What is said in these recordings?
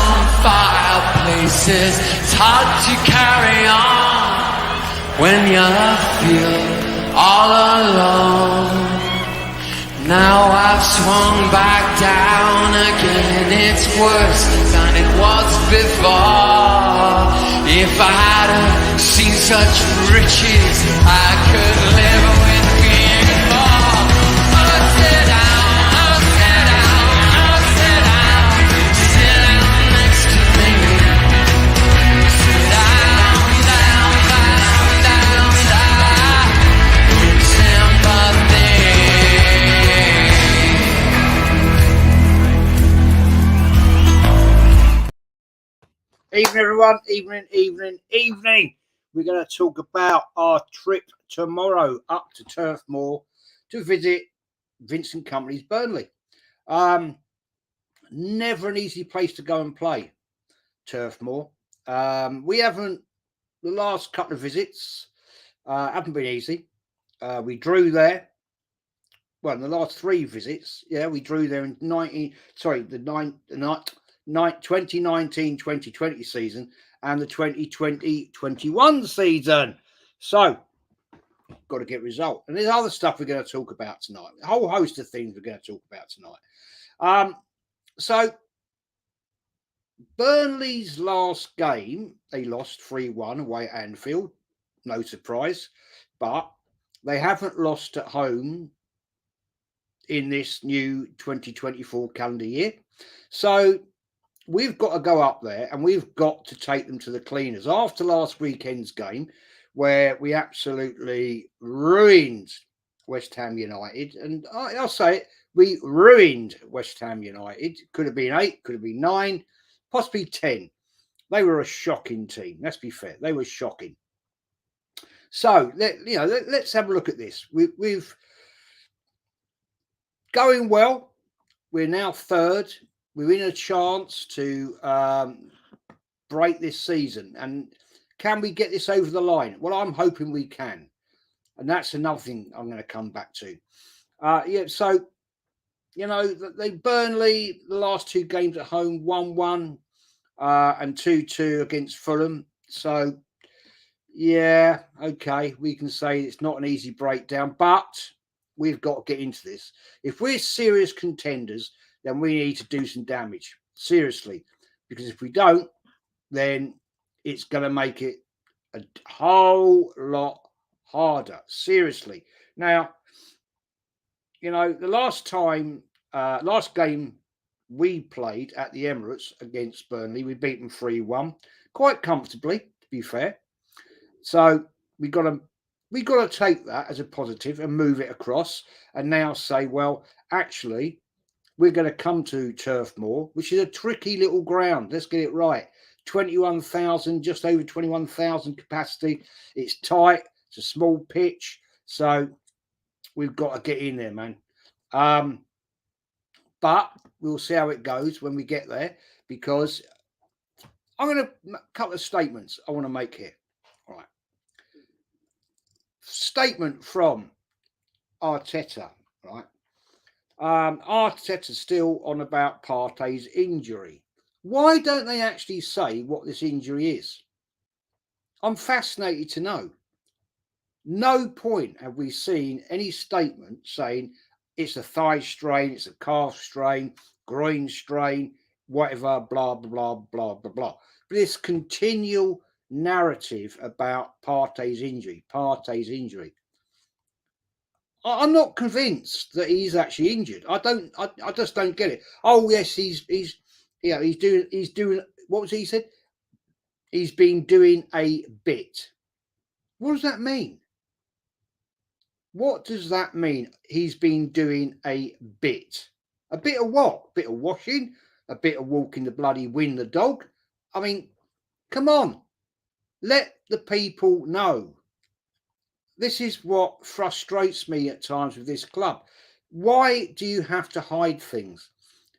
on fireplaces. It's hard to carry on when you feel all alone. Now I've swung back down again. It's worse than it was before. If I hadn't seen such riches, I could live with being poor. Oh, sit down, oh, sit down, oh, sit down. Sit down next to me. Sit down, down, down, down, down. Sympathy. Evening, everyone. Evening. We're going to talk about our trip tomorrow up to Turf Moor to visit Vincent Company's Burnley. Never an easy place to go and play, Turf Moor. We haven't, the last couple of visits haven't been easy. We drew there. Well, in the last three visits, we drew there in 2019-2020 season and the 2020-21 season. So, got to get a result. And there's other stuff we're going to talk about tonight. A whole host of things we're going to talk about tonight. So, Burnley's last game, they lost 3-1 away at Anfield. No surprise. But they haven't lost at home in this new 2024 calendar year. So, we've got to go up there and we've got to take them to the cleaners. After last weekend's game, where we absolutely ruined West Ham United, and I'll say it, we ruined West Ham United. Could have been 8, could have been 9, possibly 10. They were a shocking team. Let's be fair. They were shocking. So, let's have a look at this. We've going well. We're now third. We're in a chance to break this season. And can we get this over the line? Well, I'm hoping we can. And that's another thing I'm going to come back to. So, they Burnley, the last two games at home, 1-1 and 2-2 against Fulham. So, okay, we can say it's not an easy breakdown, but we've got to get into this. If we're serious contenders, then we need to do some damage, seriously. Because if we don't, then it's going to make it a whole lot harder, seriously. Now, the last game we played at the Emirates against Burnley, we beat them 3-1, quite comfortably, to be fair. So we got to take that as a positive and move it across and now say, well, actually, we're going to come to Turf Moor, which is a tricky little ground. Let's get it right. 21,000, just over 21,000 capacity. It's tight. It's a small pitch. So we've got to get in there, man. But we'll see how it goes when we get there, because I'm going to a couple of statements I want to make here. All right. Statement from Arteta, right? Arteta's still on about Partey's injury. Why don't they actually say what this injury is? I'm fascinated to know. No point have we seen any statement saying it's a thigh strain, it's a calf strain, groin strain, whatever, blah, blah, blah, blah, blah. But this continual narrative about Partey's injury. I'm not convinced that he's actually injured. I just don't get it. Oh yes, he's doing what was he said? He's been doing a bit. What does that mean? What does that mean? He's been doing a bit. A bit of what? A bit of washing? A bit of walking the bloody win the dog? I mean, come on. Let the people know. This is what frustrates me at times with this club. Why do you have to hide things?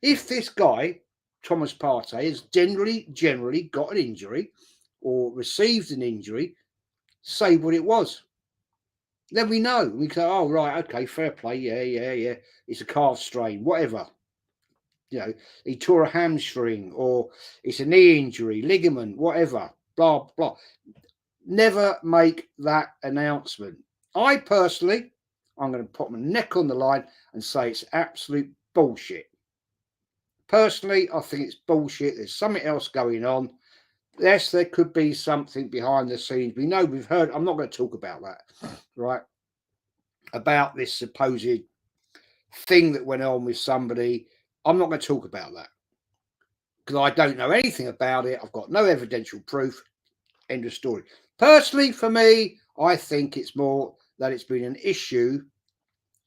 If this guy, Thomas Partey, has generally got an injury or received an injury, say what it was. Then we know. We go, oh, right, okay, fair play. Yeah. It's a calf strain, whatever. You know, he tore a hamstring, or it's a knee injury, ligament, whatever, blah, blah. Never make that announcement. I personally, I'm going to put my neck on the line and say it's absolute bullshit. Personally, I think it's bullshit. There's something else going on. Yes, there could be something behind the scenes. We know, we've heard, I'm not going to talk about that, right? About this supposed thing that went on with somebody. I'm not going to talk about that because I don't know anything about it. I've got no evidential proof. End of story. Personally, for me, I think it's more that it's been an issue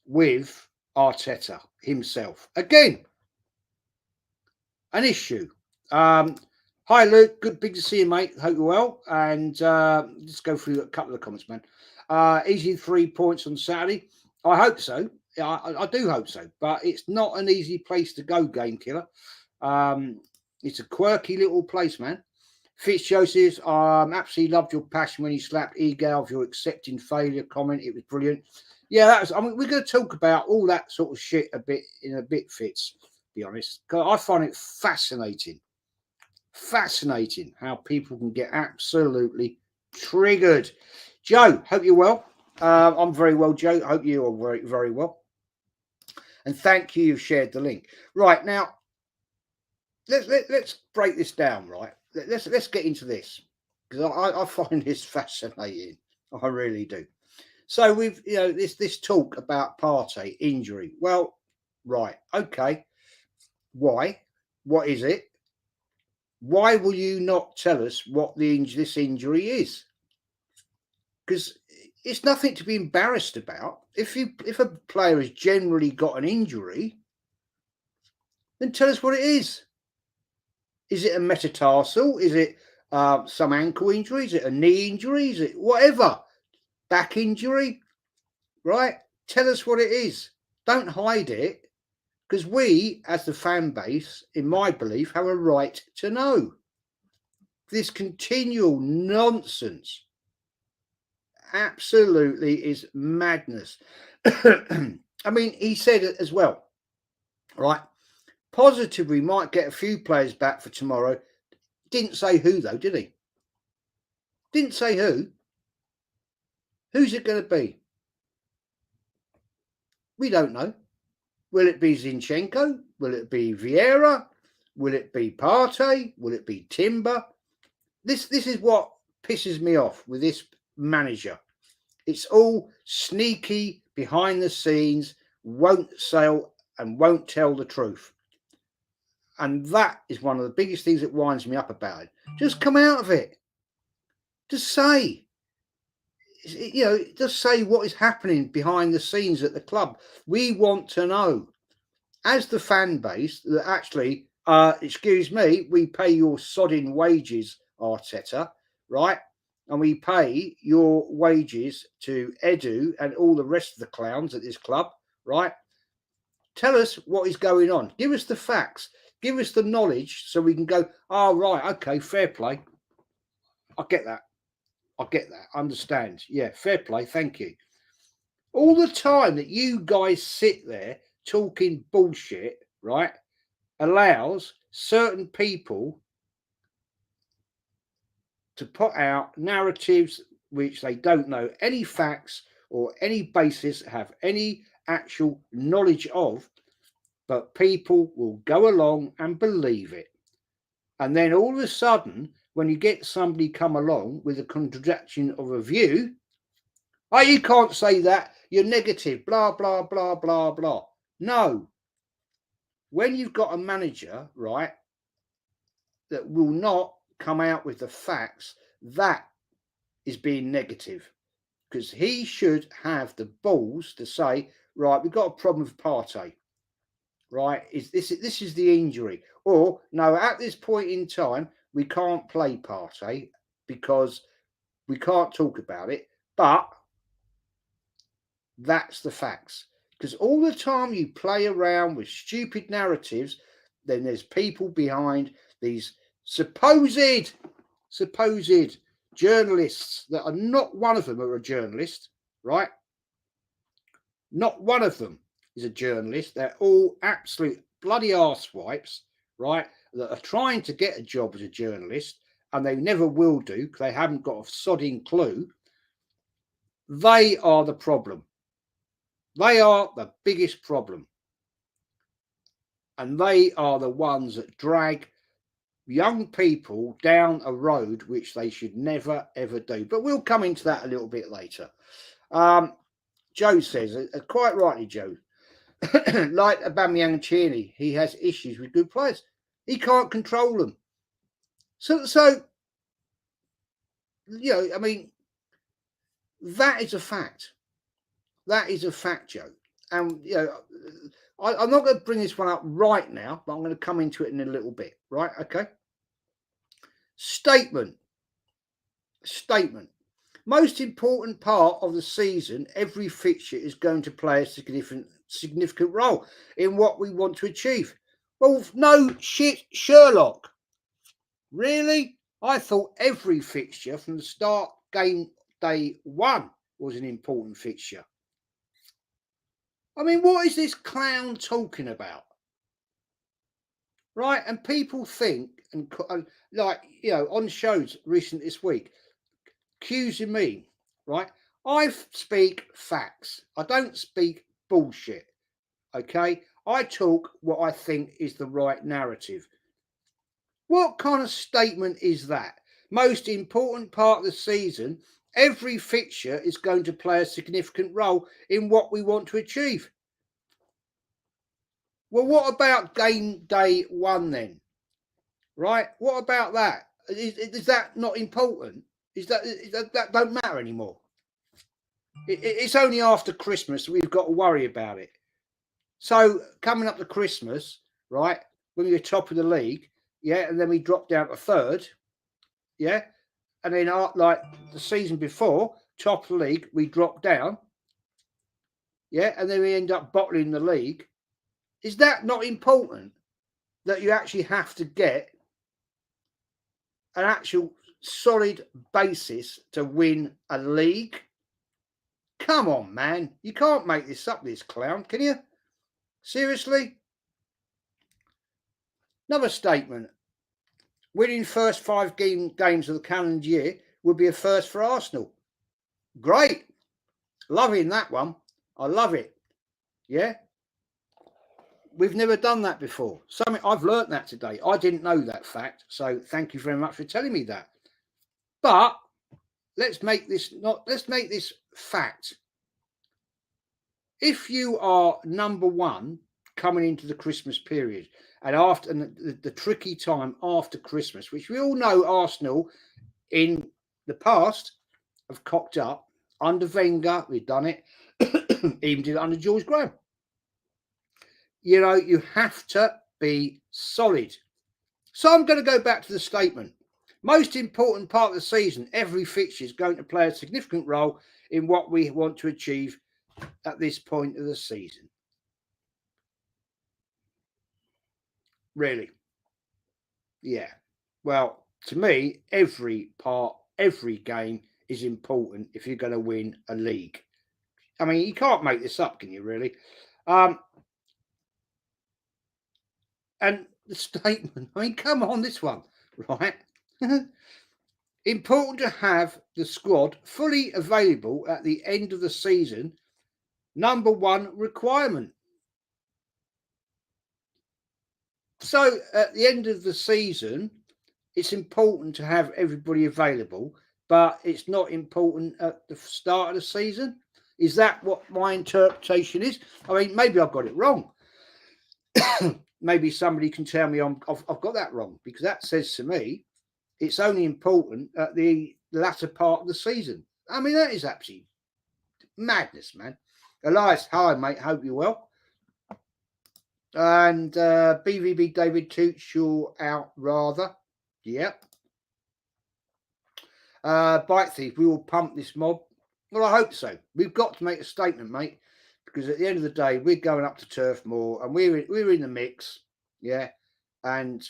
with Arteta himself. Again, an issue. Hi, Luke. Good, big to see you, mate. Hope you're well. And let's go through a couple of comments, man. Easy 3 points on Saturday. I hope so. I do hope so. But it's not an easy place to go, Game Killer. It's a quirky little place, man. Fitz Joseph, absolutely loved your passion when you slapped Egal for your accepting failure comment. It was brilliant. Yeah, that was. I mean, we're going to talk about all that sort of shit a bit, Fitz. To be honest, because I find it fascinating how people can get absolutely triggered. Joe, hope you're well. I'm very well, Joe. Hope you are very, very well. And thank you. You've shared the link. Right now, let's break this down. Right, let's get into this because I find this fascinating. I really do. So we've this talk about Partey injury. Well, right, okay. Why? What is it? Why will you not tell us what this injury is? Because it's nothing to be embarrassed about. If a player has generally got an injury, then tell us what it is. Is it a metatarsal? Is it some ankle injury? Is it a knee injury? Is it whatever? Back injury? Right? Tell us what it is. Don't hide it. Because we, as the fan base, in my belief, have a right to know. This continual nonsense absolutely is madness. I mean, he said it as well, right? Positive, we might get a few players back for tomorrow. Didn't say who, though, did he? Didn't say who. Who's it going to be? We don't know. Will it be Zinchenko? Will it be Vieira? Will it be Partey? Will it be Timber? This is what pisses me off with this manager. It's all sneaky, behind the scenes, won't sell and won't tell the truth. And that is one of the biggest things that winds me up about it. Just come out of it. Just say. Just say what is happening behind the scenes at the club. We want to know, as the fan base, that actually, excuse me, we pay your sodding wages, Arteta, right? And we pay your wages to Edu and all the rest of the clowns at this club, right? Tell us what is going on. Give us the facts. Give us the knowledge so we can go, oh, right, okay, fair play. I get that. I understand. Yeah, fair play. Thank you. All the time that you guys sit there talking bullshit, right, allows certain people to put out narratives which they don't know any facts or any basis, have any actual knowledge of, but people will go along and believe it. And then all of a sudden, when you get somebody come along with a contradiction of a view, oh, you can't say that, you're negative, blah, blah, blah, blah, blah. No. When you've got a manager, right, that will not come out with the facts, that is being negative. Because he should have the balls to say, right, we've got a problem with Partey. Right, this is the injury, or no, at this point in time we can't play Partey because we can't talk about it, but that's the facts. Because all the time you play around with stupid narratives, then there's people behind these supposed journalists that are not one of them are a journalist, right? Not one of them is a journalist. They're all absolute bloody arsewipes, right, that are trying to get a job as a journalist, and they never will do because they haven't got a sodding clue. They are the problem. They are the biggest problem. And they are the ones that drag young people down a road which they should never, ever do. But we'll come into that a little bit later. Joe says, quite rightly, Joe, like Aubameyang and Tierney, he has issues with good players. He can't control them. So you know, I mean, that is a fact. That is a fact, Joe. And, you know, I'm not going to bring this one up right now, but I'm going to come into it in a little bit, right? Okay. Statement. Most important part of the season, every fixture is going to play a significant role in what we want to achieve. Well, no shit, Sherlock. Really? I thought every fixture from the start game day one was an important fixture. I mean, what is this clown talking about? Right? And people think, and like, you know, on shows recent this week, accusing me, right? I speak facts. I don't speak bullshit. Okay? I talk what I think is the right narrative. What kind of statement is that? Most important part of the season, every fixture is going to play a significant role in what we want to achieve. Well, what about game day one then? Right? What about that? Is that not important? Is that don't matter anymore? It's only after Christmas we've got to worry about it. So coming up to Christmas, right? When we're top of the league, yeah, and then we drop down to third, yeah, and then like the season before, top of the league, we drop down, yeah, and then we end up bottling the league. Is that not important? That you actually have to get an actual solid basis to win a league? Come on, man. You can't make this up, this clown, can you? Seriously? Another statement. Winning first 5 games of the calendar year would be a first for Arsenal. Great. Loving that one. I love it. Yeah. We've never done that before. Something I've learnt that today. I didn't know that fact. So thank you very much for telling me that. But let's make this fact. If you are number one coming into the Christmas period and after the tricky time after Christmas, which we all know Arsenal in the past have cocked up under Wenger, we've done it, even did it under George Graham. You know, you have to be solid. So I'm going to go back to the statement. Most important part of the season, every fixture is going to play a significant role in what we want to achieve at this point of the season. Really? Yeah. Well, to me, every game is important if you're going to win a league. I mean, you can't make this up, can you, really? And the statement, I mean, come on, this one, right? Important to have the squad fully available at the end of the season. Number one requirement. So at the end of the season, it's important to have everybody available, but it's not important at the start of the season. Is that what my interpretation is? I mean, maybe I've got it wrong. Maybe somebody can tell me I've got that wrong, because that says to me it's only important at the latter part of the season. I mean, that is absolutely madness, man. Elias, hi, mate. Hope you're well. And BVB David Toots, you're out rather. Yep. Bike Thief, we will pump this mob. Well, I hope so. We've got to make a statement, mate, because at the end of the day, we're going up to Turf Moor and we're in the mix, yeah, and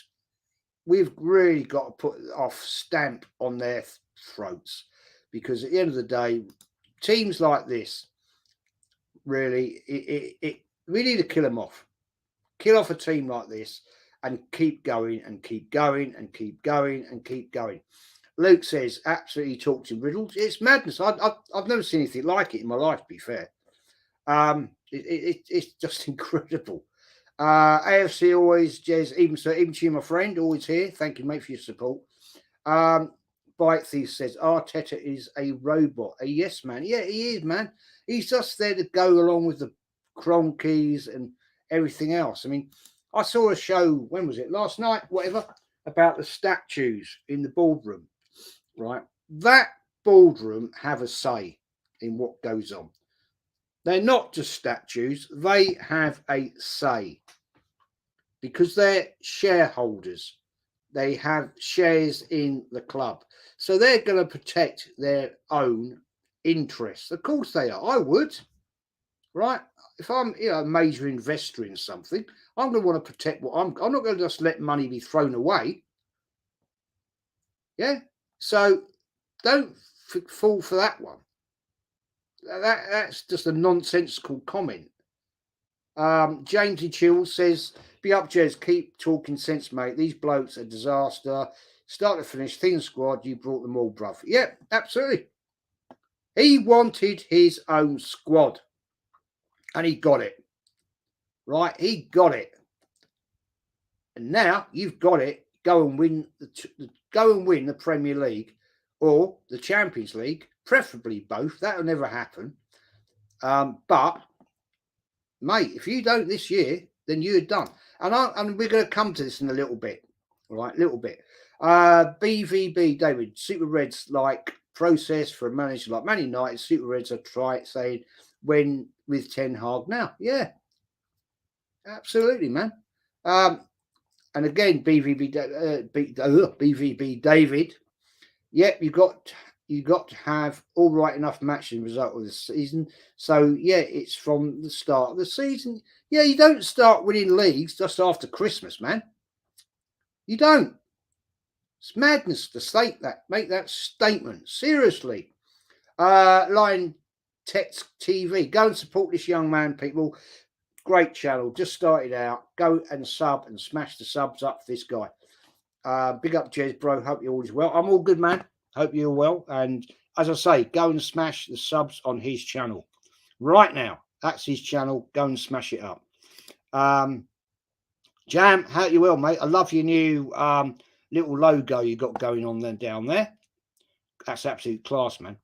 we've really got to put our stamp on their throats, because at the end of the day, teams like this, really, we need to kill them off. kill off a team like this and keep going and keep going and keep going and keep going. Luke says, absolutely talks in riddles. It's madness. I've never seen anything like it in my life, to be fair. It's just incredible. AFC always, Jez, even to you, my friend, always here. Thank you, mate, for your support. Bite Thief says, Arteta is a robot, a yes man. Yeah, he is, man. He's just there to go along with the Cronkies and everything else. I mean, I saw a show, when was it? Last night, whatever, about the statues in the boardroom, right? That boardroom have a say in what goes on. They're not just statues, they have a say because they're shareholders. They have shares in the club. So they're going to protect their own interests. Of course they are. I would, right? If I'm a major investor in something, I'm going to want to protect what I'm not going to just let money be thrown away. Yeah. So don't fall for that one. That's just a nonsensical comment. Jamesy Chill says, be up, Jez, keep talking sense, mate. These blokes are a disaster. Start to finish, thin squad, you brought them all, bruv. Yeah, absolutely. He wanted his own squad. And he got it. Right? He got it. And now you've got it. Go and win the Premier League or the Champions League, preferably both. That'll never happen. But mate, if you don't this year, then you're done. And we're going to come to this in a little bit, right? Little bit. BVB, David, Super Reds like process for a manager like Man United. Super Reds are saying when with Ten Hag now. Yeah, absolutely, man. And again, BVB David. Yep, you got to have all right enough matches result of the season. So yeah, it's from the start of the season. Yeah, you don't start winning leagues just after Christmas, man. You don't. It's madness to state that. Make that statement seriously. Lion Text TV. Go and support this young man, people. Great channel. Just started out. Go and sub and smash the subs up for this guy. Big up, Jez, bro. Hope you're always well. I'm all good, man. Hope you're well. And as I say, go and smash the subs on his channel right now. That's his channel. Go and smash it up. Jam, hope you well, mate. I love your new little logo you got going on then down there. That's absolute class, man.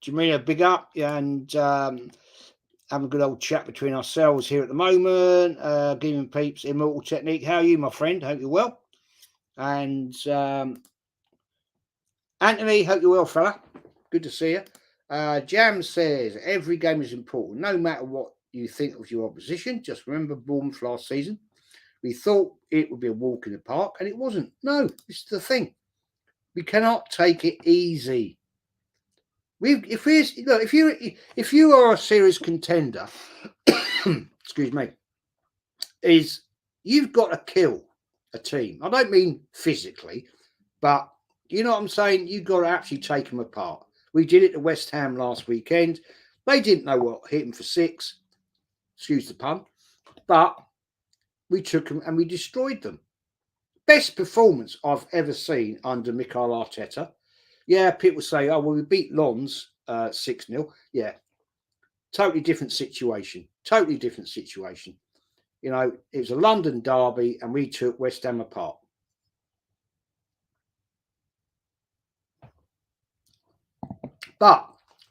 Jamina, big up. And having a good old chat between ourselves here at the moment. Giving peeps Immortal Technique. How are you, my friend? Hope you're well. And Anthony, hope you're well, fella. Good to see you. Jam says, every game is important, no matter what you think of your opposition. Just remember Bournemouth last season. We thought it would be a walk in the park, and it wasn't. No, this is the thing. We cannot take it easy. If you are a serious contender, excuse me, you've got to kill a team. I don't mean physically, but you know what I'm saying? You've got to actually take them apart. We did it to West Ham last weekend. They didn't know what hit them for 6. Excuse the pun. But we took them and we destroyed them. Best performance I've ever seen under Mikel Arteta. Yeah, people say, oh, well, we beat Lons 6-0. Yeah, totally different situation. Totally different situation. You know, it was a London derby and we took West Ham apart. But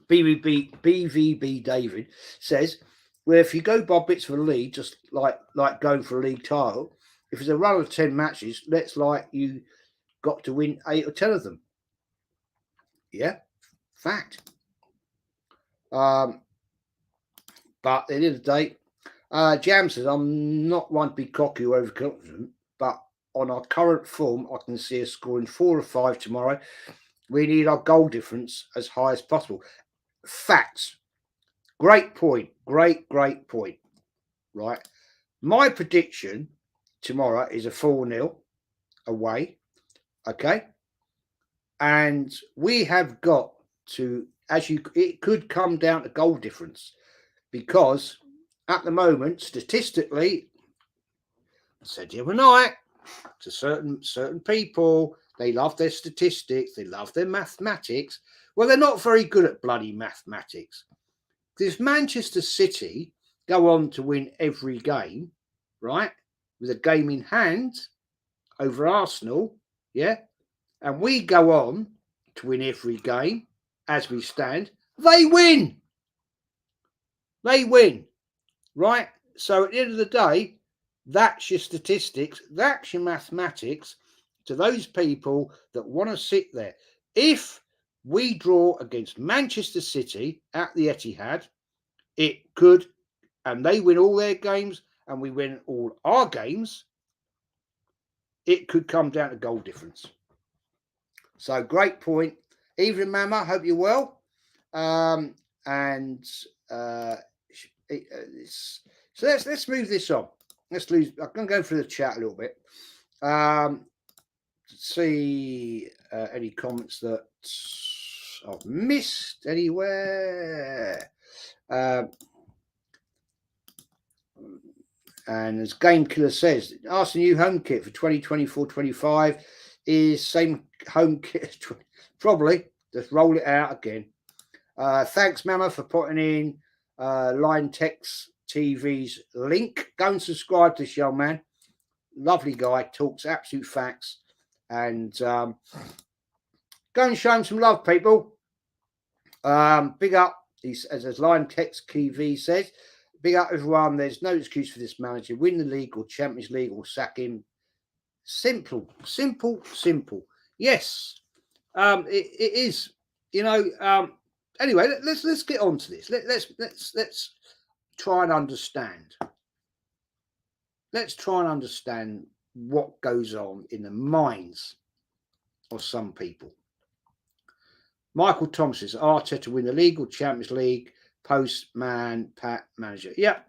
BVB David says, well, if you go by bits for the league, just like going for a league title, if it's a run of 10 matches, let's like you got to win 8 or 10 of them. Yeah, fact. But at the end of the day, Jam says, I'm not one to be cocky or overconfident, but on our current form, I can see us scoring 4 or 5 tomorrow. We need our goal difference as high as possible. Facts. Great point. Great point. Right. My prediction tomorrow is a 4-0 away. Okay. And we have got to, it could come down to goal difference because at the moment, statistically, I said the other night to certain people, they love their statistics, they love their mathematics. Well, they're not very good at bloody mathematics. Because if Manchester City go on to win every game, right, with a game in hand over Arsenal, yeah, and we go on to win every game as we stand, they win. They win, right? So at the end of the day, that's your statistics, that's your mathematics to those people that want to sit there. If we draw against Manchester City at the Etihad, it could, and they win all their games and we win all our games, it could come down to goal difference. So great point. Evening, Mama. Hope you're well. And so let's move this on. I'm going to go through the chat a little bit. See any comments that I've missed anywhere. And as Game Killer says, Arsenal new home kit for 2024-25 is same home kit. Probably just roll it out again. Thanks, Mama, for putting in Line Text TV's link. Go and subscribe to this young man. Lovely guy, talks absolute facts, and go and show him some love, people. Big up, as Line Text TV says. Big up, everyone. There's no excuse for this manager. Win the league or Champions League or sack him. Simple. Yes, it is. You know. Anyway, let's get on to this. Let's try and understand. Let's try and understand what goes on in the minds of some people. Michael Thompson says Arteta win the league or Champions League. Postman, Pat, manager. Yep.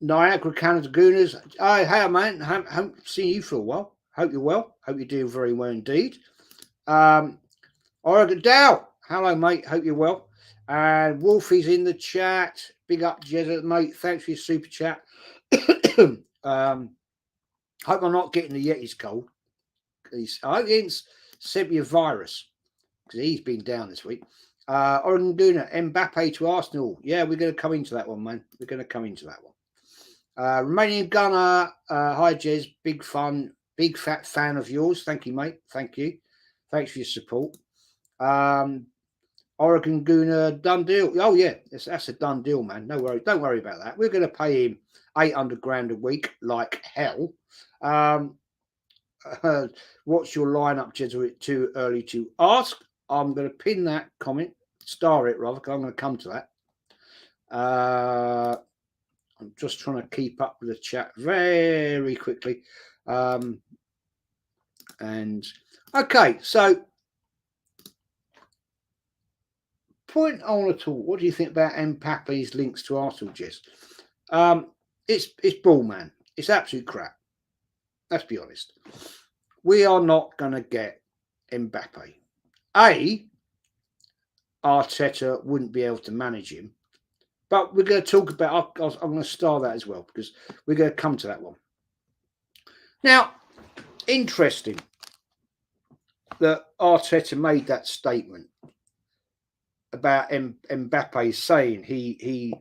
Niagara, Canada Gooners. Oh, hey, man. Haven't seen you for a while. Hope you're well. Hope you're doing very well indeed. Oregon Dow. Hello, mate. Hope you're well. And Wolfie's in the chat. Big up, Jezza, mate. Thanks for your super chat. Hope I'm not getting the Yeti's cold. I hope he didn't send me a virus, because he's been down this week. Oregon Duna, Mbappe to Arsenal. Yeah, we're going to come into that one, man. We're going to come into that one. Romanian Gunner, hi, Jez. Big fun. Big fat fan of yours. Thank you, mate. Thank you. Thanks for your support. Oregon Gooner, done deal. Oh, yeah, that's a done deal, man. No worry. Don't worry about that. We're going to pay him 800 grand a week like hell. What's your lineup, Jesuit? Too early to ask. I'm going to pin that comment, star it rather, because I'm going to come to that. I'm just trying to keep up with the chat very quickly. And okay, so point I want to talk. What do you think about Mbappe's links to Arsenal, Jess? It's ball, man. It's absolute crap. Let's be honest. We are not going to get Mbappe. Arteta wouldn't be able to manage him. But we're going to talk about, I'm going to star that as well, because we're going to come to that one. Now, interesting that Arteta made that statement about Mbappe saying he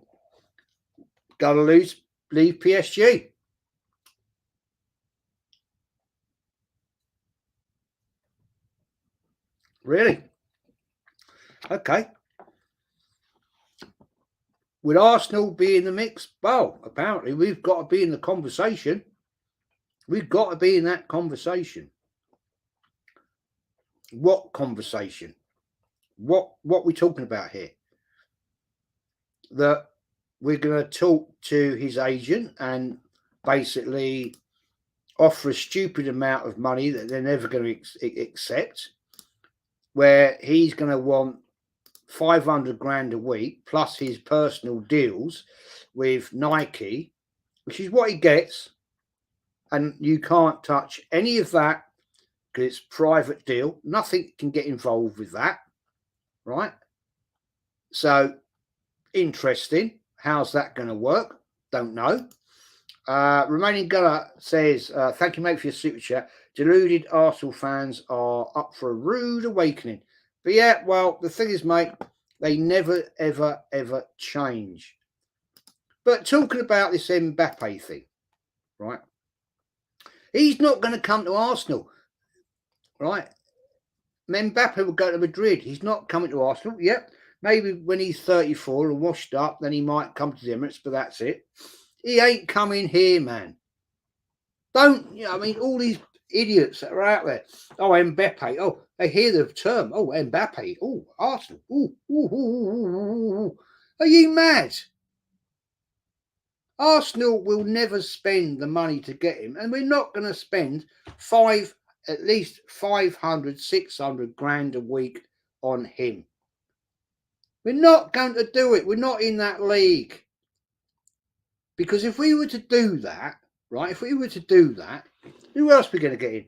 got to leave PSG. Really? Okay. Would Arsenal be in the mix? Well, apparently we've got to be in the conversation. We've got to be in that conversation. What conversation? What are we talking about here? That we're going to talk to his agent and basically offer a stupid amount of money that they're never going to accept, where he's going to want 500 grand a week plus his personal deals with Nike, which is what he gets, and you can't touch any of that because it's a private deal. Nothing can get involved with that, right? So Interesting. How's that going to work? Don't know. Remaining Gunner says, thank you, mate, for your super chat. Deluded Arsenal fans are up for a rude awakening. But yeah, well, the thing is, mate, they never, ever, ever change. But talking about this Mbappe thing, right? He's not going to come to Arsenal, right? Mbappe will go to Madrid. He's not coming to Arsenal. Yep. Maybe when he's 34 and washed up, then he might come to the Emirates, but that's it. He ain't coming here, man. Don't, you know, I mean, all these idiots that are out there. Oh, Mbappe. Oh, they hear the term. Oh, Mbappe. Oh, Arsenal. Ooh, ooh, ooh, ooh, ooh. Are you mad? Arsenal will never spend the money to get him, and we're not going to spend at least 500, 600 grand a week on him. We're not going to do it. We're not in that league. Because if we were to do that, right, if we were to do that, who else are we going to get in?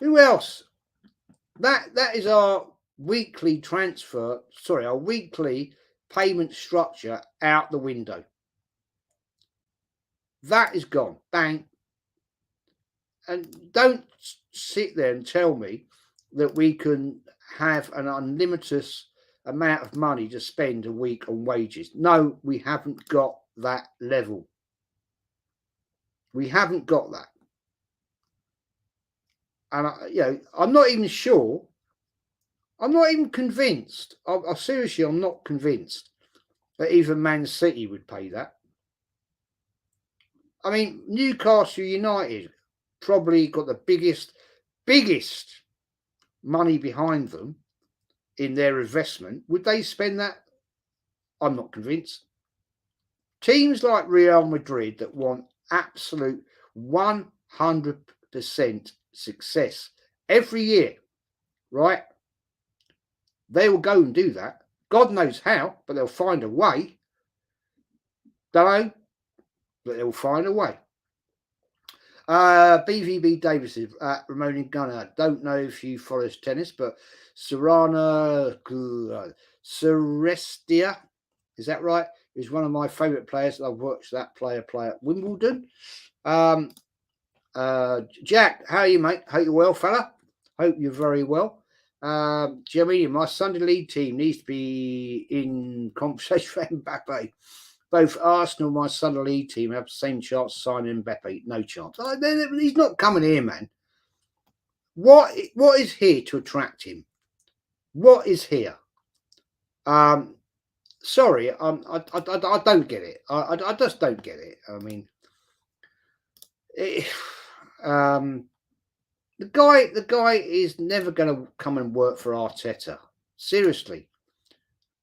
Who else? That is our weekly transfer, our weekly payment structure out the window. That is gone. Bang. And don't sit there and tell me that we can have an unlimited amount of money to spend a week on wages. No, we haven't got that level. We haven't got that. And, I'm not even sure. I'm not even convinced. Seriously, I'm not convinced that even Man City would pay that. I mean, Newcastle United probably got the biggest money behind them in their investment. Would they spend that? I'm not convinced. Teams like Real Madrid that want absolute 100% success every year, right? They will go and do that. God knows how, but they'll find a way. Don't know, but they'll find a way. BVB Davis is Ramon Gunner. Don't know if you follow tennis, but Serena Cerestia, is that right? Is one of my favourite players. I've watched that player play at Wimbledon. Jack, how are you, mate? Hope you're well, fella. Hope you're very well. Jimmy, my Sunday league team needs to be in conversation for Mbappe. Both Arsenal and my Sunday league team have the same chance of signing Mbappe. No chance. He's not coming here, man. What is here to attract him? What is here? Sorry, I don't get it. I just don't get it. I mean, the guy is never going to come and work for Arteta. Seriously,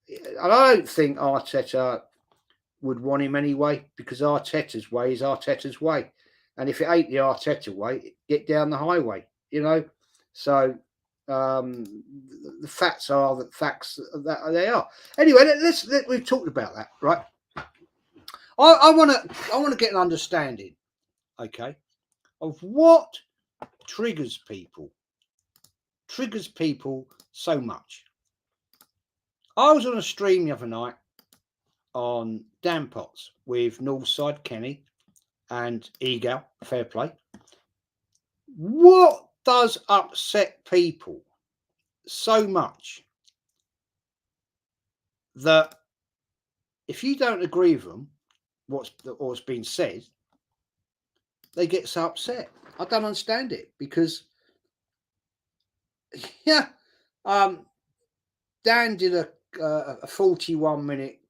and I don't think Arteta would want him anyway, because Arteta's way is Arteta's way, and if it ain't the Arteta way, get down the highway. So the facts are the facts that they are. Anyway, we've talked about that, right? I want to get an understanding, okay, of what triggers people so much. I was on a stream the other night on Dan Potts with Northside Kenny and Egal, fair play. What does upset people so much that if you don't agree with them, what's been said, they get so upset? I don't understand it, because Dan did a 41-minute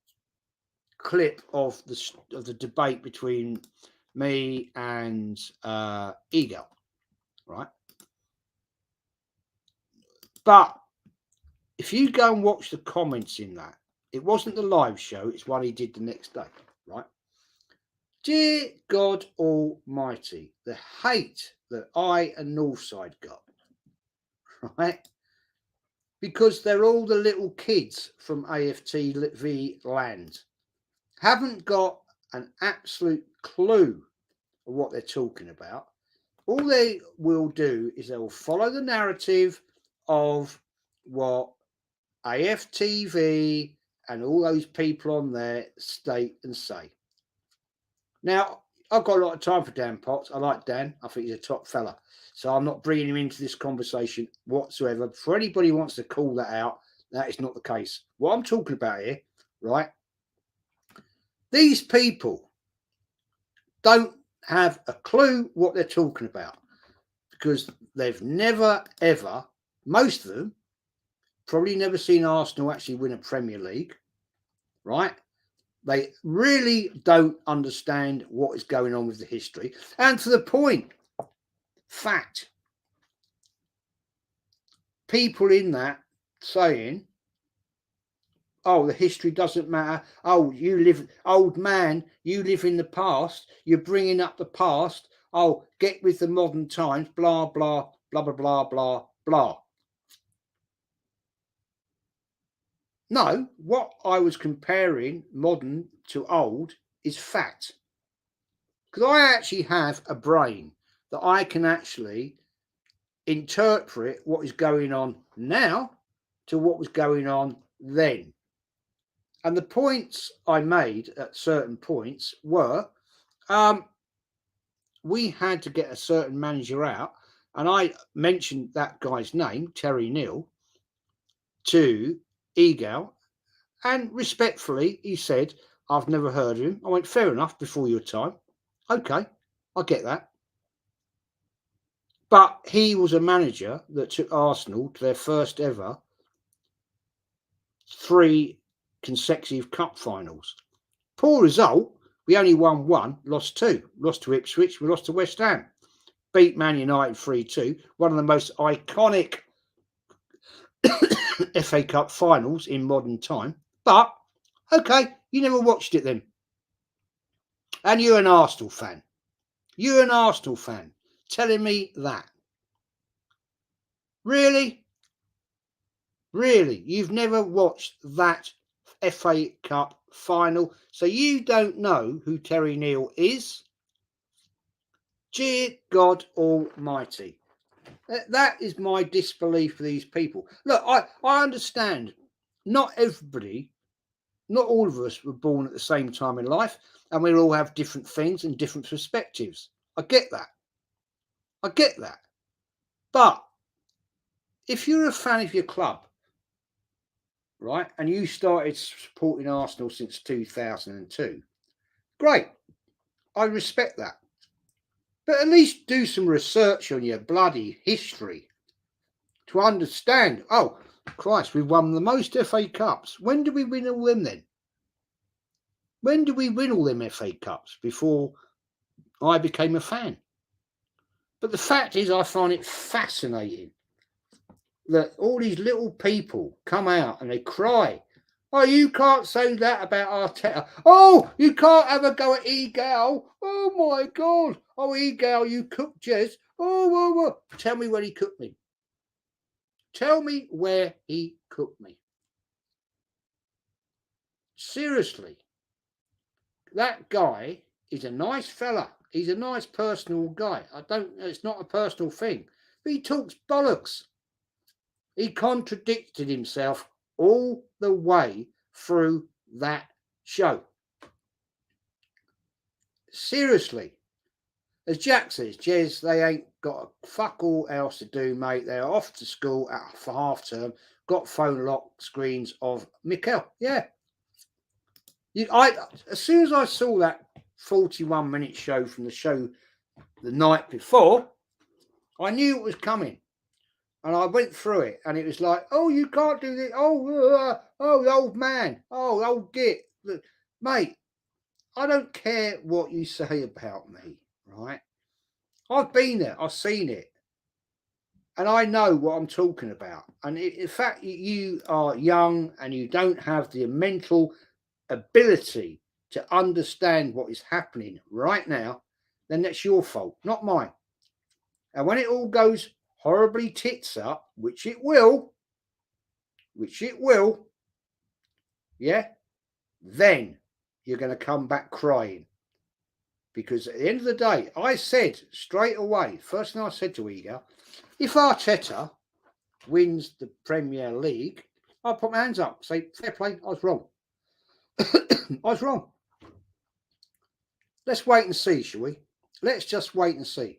clip of the debate between me and Egal, right? But if you go and watch the comments in that, it wasn't the live show, it's one he did the next day, right? Dear God Almighty, the hate that I and Northside got, right? Because they're all the little kids from AFTV land. Haven't got an absolute clue of what they're talking about. All they will do is they will follow the narrative of what AFTV and all those people on there state and say. Now, I've got a lot of time for Dan Potts. I like Dan. I think he's a top fella. So I'm not bringing him into this conversation whatsoever. For anybody who wants to call that out, that is not the case. What I'm talking about here, right? These people don't have a clue what they're talking about because they've never, ever, most of them, probably never seen Arsenal actually win a Premier League, right? They really don't understand what is going on with the history. And to the point, fact, people in that saying, oh, the history doesn't matter. Oh, you live, old man, you live in the past. You're bringing up the past. Oh, get with the modern times, blah, blah, blah, blah, blah, blah, blah. No, what I was comparing modern to old is fact. Because I actually have a brain that I can actually interpret what is going on now to what was going on then. And the points I made at certain points were we had to get a certain manager out. And I mentioned that guy's name, Terry Neal, to Egal. And respectfully, he said, I've never heard of him. I went, fair enough, before your time. Okay, I get that. But he was a manager that took Arsenal to their first ever 3 consecutive cup finals. Poor result. We only won 1, lost 2. Lost to Ipswich, we lost to West Ham. Beat Man United 3-2. One of the most iconic FA Cup finals in modern time. But, okay, you never watched it then. And you're an Arsenal fan. You're an Arsenal fan telling me that. Really? Really? You've never watched that FA Cup final, so you don't know who Terry Neal is? Dear God Almighty. That is my disbelief for these people. Look, I understand not everybody, not all of us were born at the same time in life, and we all have different things and different perspectives. I get that. I get that. But if you're a fan of your club, right, and you started supporting Arsenal since 2002, great. I respect that. But at least do some research on your bloody history to understand, oh, Christ, we've won the most FA Cups. When did we win all them then? When did we win all them FA Cups before I became a fan? But the fact is, I find it fascinating that all these little people come out and they cry. Oh, you can't say that about Arteta. Oh, you can't have a go at Egal. Oh, my God. Oh, Egal, you cooked Jez. Oh, whoa, whoa. Tell me where he cooked me. Tell me where he cooked me. Seriously. That guy is a nice fella. He's a nice personal guy. It's not a personal thing. But he talks bollocks. He contradicted himself all the way through that show. Seriously. As Jack says, Jez, they ain't got a fuck all else to do, mate. They're off to school for half term, got phone lock screens of Mikel. Yeah. As soon as I saw that 41-minute show from the show the night before, I knew it was coming. And I went through it, and it was like, oh, you can't do this. Oh, the old man. Oh, old git. Look, mate, I don't care what you say about me, right? I've been there. I've seen it. And I know what I'm talking about. And in fact, you are young and you don't have the mental ability to understand what is happening right now, then that's your fault, not mine. And when it all goes horribly tits up, which it will, yeah, then you're going to come back crying. Because at the end of the day, I said straight away, first thing I said to Egal, if Arteta wins the Premier League, I'll put my hands up, say, fair play, I was wrong. I was wrong. Let's wait and see, shall we? Let's just wait and see.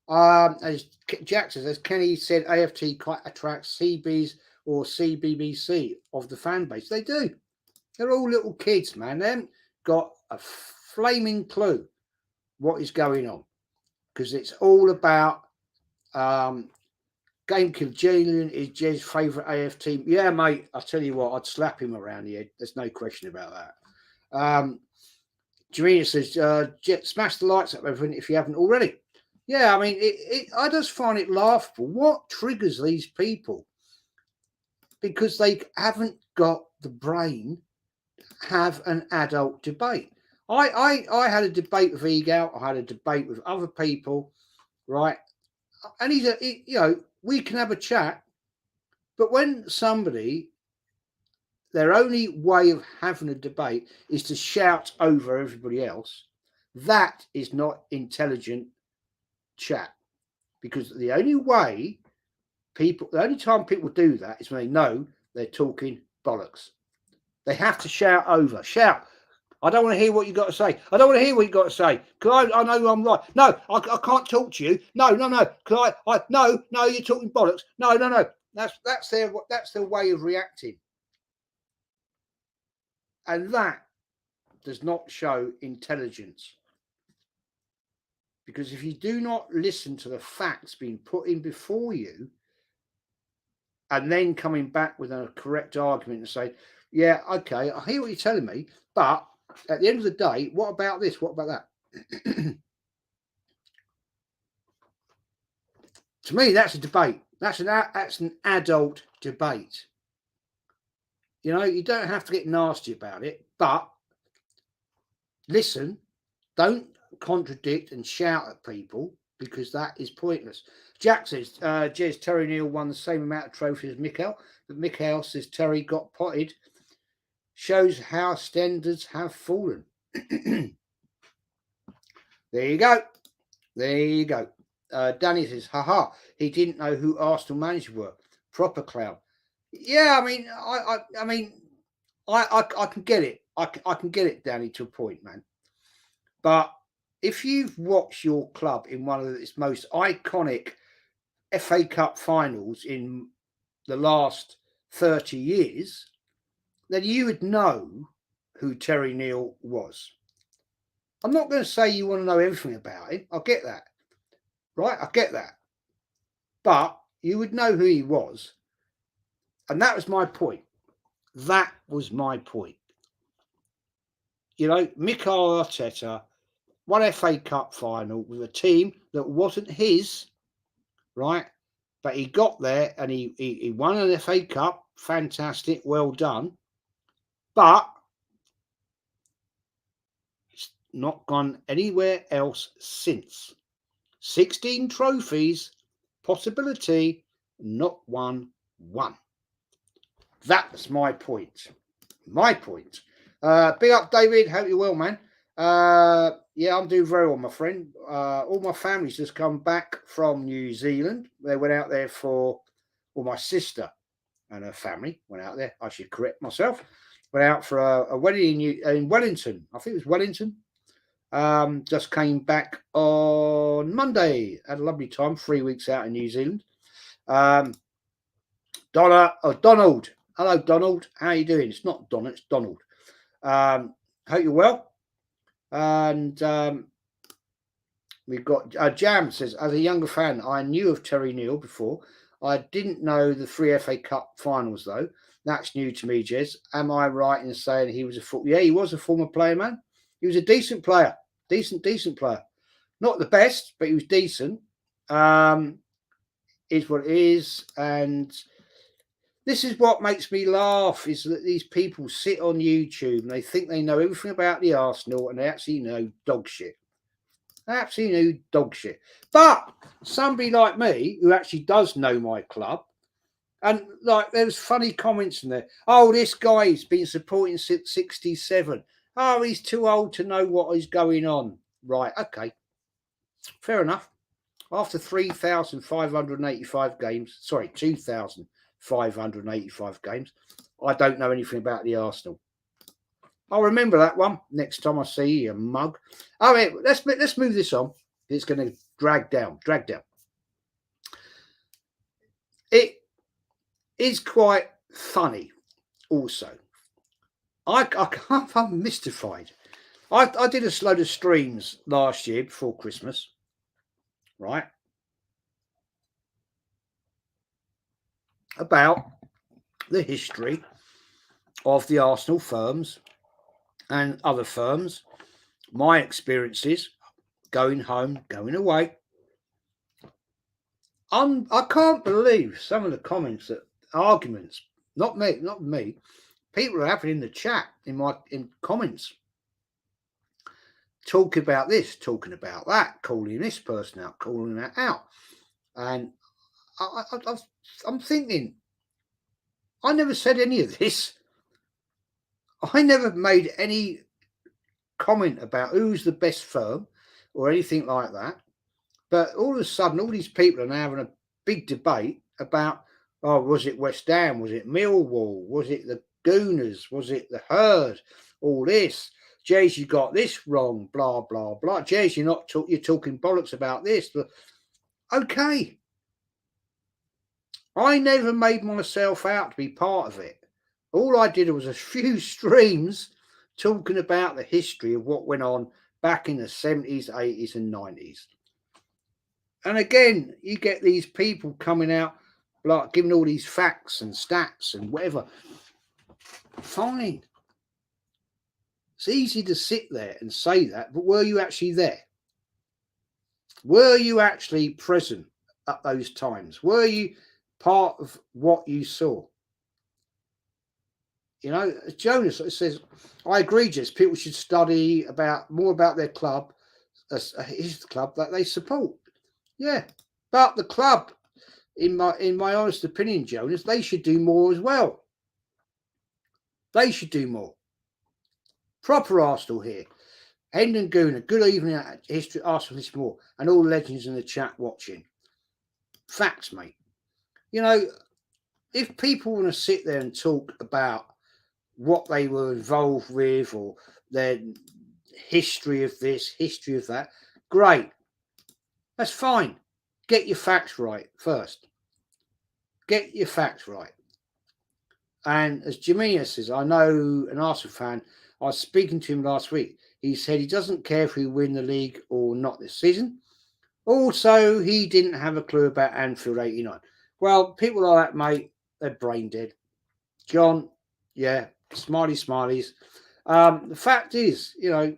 As Jack says, as Kenny said, AFT quite attracts CBs or CBBC of the fan base. They do. They're all little kids, man. They haven't got a flaming clue what is going on, because it's all about Game Kill. Julian is Jez's favourite AFT. Yeah, mate, I tell you what, I'd slap him around the head. There's no question about that. Jarena says, smash the lights up, everyone, if you haven't already. Yeah, I mean, I just find it laughable. What triggers these people? Because they haven't got the brain to have an adult debate. I had a debate with Egal. I had a debate with other people, right? And we can have a chat. But when somebody, their only way of having a debate is to shout over everybody else, that is not intelligent chat. Because the only time people do that is when they know they're talking bollocks. They have to shout over. Shout. I don't want to hear what you got to say. I don't want to hear what you got to say. Because I know I'm right. No, I can't talk to you. No. Because no, you're talking bollocks. No. That's their way of reacting. And that does not show intelligence. Because if you do not listen to the facts being put in before you, and then coming back with a correct argument and say, yeah, okay, I hear what you're telling me, but at the end of the day, what about this? What about that? To me, that's a debate. That's an adult debate. You know, you don't have to get nasty about it, but listen, don't contradict and shout at people, because that is pointless. Jack says, Jez, Terry Neal won the same amount of trophies as Mikel, but Mikel says Terry got potted. Shows how standards have fallen. There you go. Danny says, haha, he didn't know who Arsenal managers were. Proper clown. Yeah, I mean, I can get it. I can get it, Danny, to a point, man. But if you've watched your club in one of its most iconic FA Cup finals in the last 30 years, then you would know who Terry Neal was. I'm not going to say you want to know everything about him. I get that. Right? I get that. But you would know who he was. And that was my point. That was my point. You know, Mikel Arteta won FA Cup final with a team that wasn't his, right? But he got there and he won an FA Cup. Fantastic. Well done. But it's not gone anywhere else since. 16 trophies, possibility, not won one. That's my point. My point. Big up, David. Hope you're well, man. Yeah, I'm doing very well, my friend. All my family's just come back from New Zealand. They went out there my sister and her family went out there. I should correct myself. Went out for a wedding in Wellington. I think it was Wellington. Just came back on Monday. Had a lovely time. 3 weeks out in New Zealand. Donald. Hello, Donald. How you doing? It's not Don, it's Donald. Hope you're well. And we've got Jam says, as a younger fan, I knew of Terry Neal before. I didn't know the 3 FA Cup finals, though. That's new to me, Jez. Am I right in saying he was he was a former player, man. He was a decent player. Decent player. Not the best, but he was decent. Is what it is. And this is what makes me laugh, is that these people sit on YouTube and they think they know everything about the Arsenal and they actually know dog shit. They absolutely know dog shit. But somebody like me who actually does know my club, and like there's funny comments in there. Oh, this guy's been supporting since 67. Oh, he's too old to know what is going on. Right, okay. Fair enough. After 3,585 games, 2,585 games, I don't know anything about the Arsenal. I'll remember that one next time I see you, mug. All right, let's move this on. It's going to drag down. It is quite funny. Also, I'm mystified. I did a load of streams last year before Christmas, right? About the history of the Arsenal firms and other firms, my experiences going home, going away. I can't believe some of the comments that arguments, not me, people are having in the chat in comments, talking about this, talking about that, calling this person out, calling that out, and I'm thinking, I never said any of this. I never made any comment about who's the best firm or anything like that. But all of a sudden, all these people are now having a big debate about, oh, was it West Ham? Was it Millwall? Was it the Gooners? Was it the Herd? All this. Jays, you got this wrong, blah, blah, blah. Jays, you're talking bollocks about this. But okay. I never made myself out to be part of it. All I did was a few streams talking about the history of what went on back in the 70s, 80s, and 90s. And again, you get these people coming out, like giving all these facts and stats and whatever. Fine. It's easy to sit there and say that, but were you actually there? Were you actually present at those times? Were you part of what you saw? You know, Jonas says, I agree, Jess. People should study more about their club, his club that they support. Yeah, but the club, in my honest opinion, Jonas, they should do more as well. They should do more. Proper Arsenal here. Hendon Gooner, good evening at History Arsenal this more, and all the legends in the chat watching. Facts, mate. You know, if people want to sit there and talk about what they were involved with or their history of this, history of that, great. That's fine. Get your facts right first. Get your facts right. And as Jamia says, I know an Arsenal fan, I was speaking to him last week. He said he doesn't care if we win the league or not this season. Also, he didn't have a clue about Anfield 89. Well, people like that, mate, they're brain dead. John, yeah, smileys. The fact is, you know,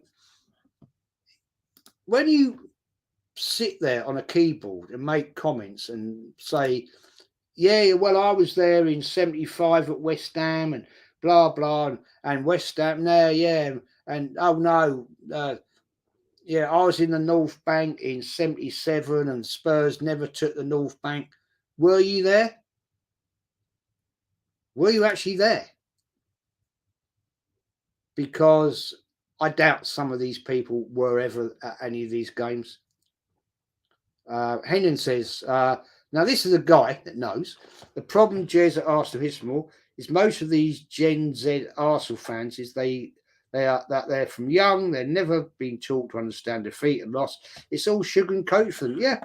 when you sit there on a keyboard and make comments and say, yeah, well, I was there in 75 at West Ham and blah, blah, and West Ham, no, yeah, and oh, no, yeah, I was in the North Bank in 77 and Spurs never took the North Bank. Were you there? Were you actually there? Because I doubt some of these people were ever at any of these games. Hendon says, now this is a guy that knows. The problem, Jez, at Arsenal Hismore is most of these Gen Z Arsenal fans is they're from young, they've never been taught to understand defeat and loss. It's all sugar and coat for them. Yeah,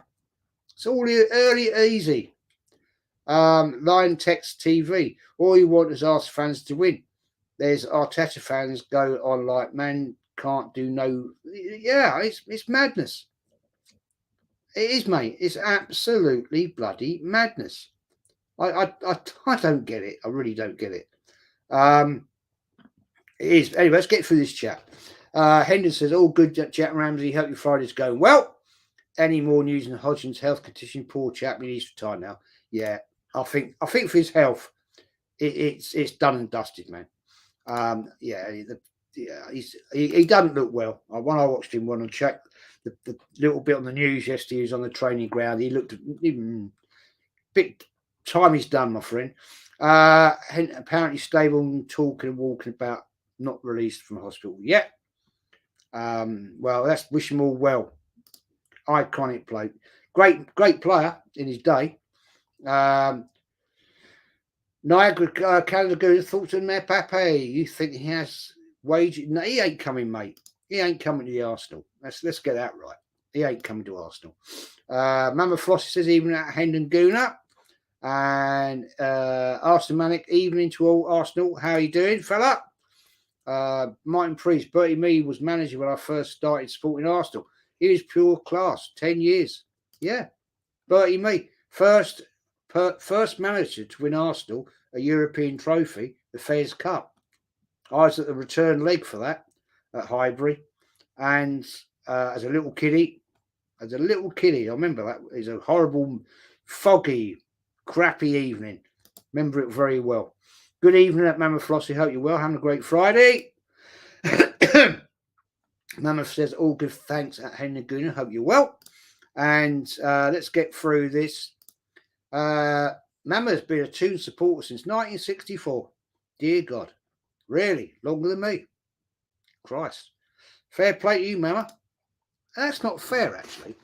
it's all early easy. Line text TV. All you want is Arsenal fans to win. There's Arteta fans go on like, man, can't do no. Yeah, it's madness. It is, mate. It's absolutely bloody madness. I don't get it. I really don't get it. It is. Anyway, let's get through this chat. Hendon says, all good, Jack Ramsey. Hope your Friday's going well. Any more news on Hodgson's health condition? Poor chap. He needs time now. Yeah, I think for his health, it's done and dusted, man. He doesn't look well. When I watched him, when I checked the little bit on the news yesterday, he was on the training ground. He looked bit. Time is done, my friend. Apparently stable and talking and walking about, not released from hospital yet. Well, let's wish him all well. Iconic bloke, great player in his day. Niagara Canada Goose, thoughts on Mayor Pape? You think he has wage. No, he ain't coming, mate. He ain't coming to the Arsenal. Let's get that right. He ain't coming to Arsenal. Mama Flossie says evening at Hendon Gooner. And Arsenal Manic, evening to all Arsenal. How you doing, fella? Martin Priest, Bertie Mee was manager when I first started supporting Arsenal. He was pure class, 10 years. Yeah, Bertie Mee, first manager to win Arsenal a European trophy, the Fairs Cup. I was at the return leg for that at Highbury, and as a little kiddie, I remember that. It was a horrible, foggy, crappy evening. Remember it very well. Good evening at Mammoth Flossie. Hope you're well. Having a great Friday. Mammoth says, all good thanks at Henry Gooner. Hope you're well. And let's get through this. Mammoth's been a Toon supporter since 1964. Dear God. Really? Longer than me? Christ. Fair play to you, Mama. That's not fair, actually.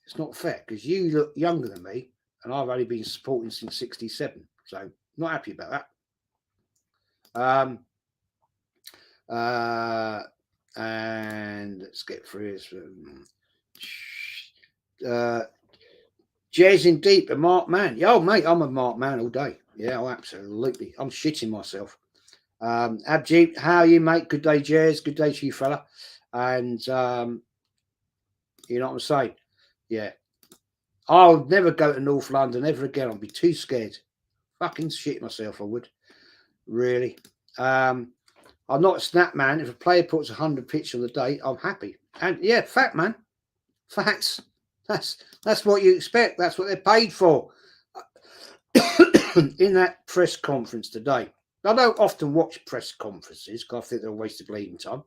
It's not fair because you look younger than me and I've only been supporting since 67. So, not happy about that. And let's get through this. Jez in Deep, a Mark Man. Oh, mate, I'm a Mark Man all day. Yeah, oh, absolutely. I'm shitting myself. Abjeet, how are you, mate? Good day, Jez. Good day to you, fella. And you know what I'm saying? Yeah. I'll never go to North London ever again. I'll be too scared. Fucking shit myself, I would. Really. I'm not a snap man. If a player puts 100 pitch on the day, I'm happy. And yeah, fact, man. Facts. That's what you expect. That's what they're paid for. In that press conference today, I don't often watch press conferences because I think they're a waste of bleeding time.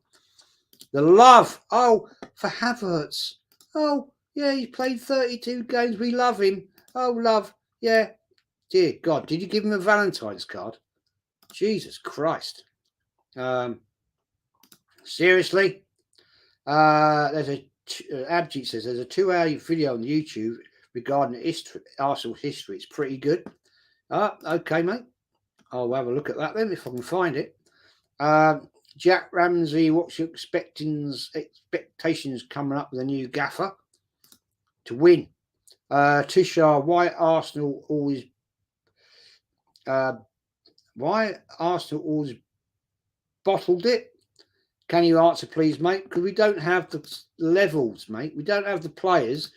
The love, oh, for Havertz. Oh, yeah, he played 32 games. We love him. Oh, love. Yeah. Dear God, did you give him a Valentine's card? Jesus Christ. Seriously? There's a Abjeet says there's a 2-hour video on YouTube regarding Arsenal history. It's pretty good. Okay, mate. I'll have a look at that then if I can find it. Jack Ramsey, what's your expectations coming up with a new gaffer to win? Tushar, why Arsenal always bottled it? Can you answer, please, mate? Because we don't have the levels, mate. We don't have the players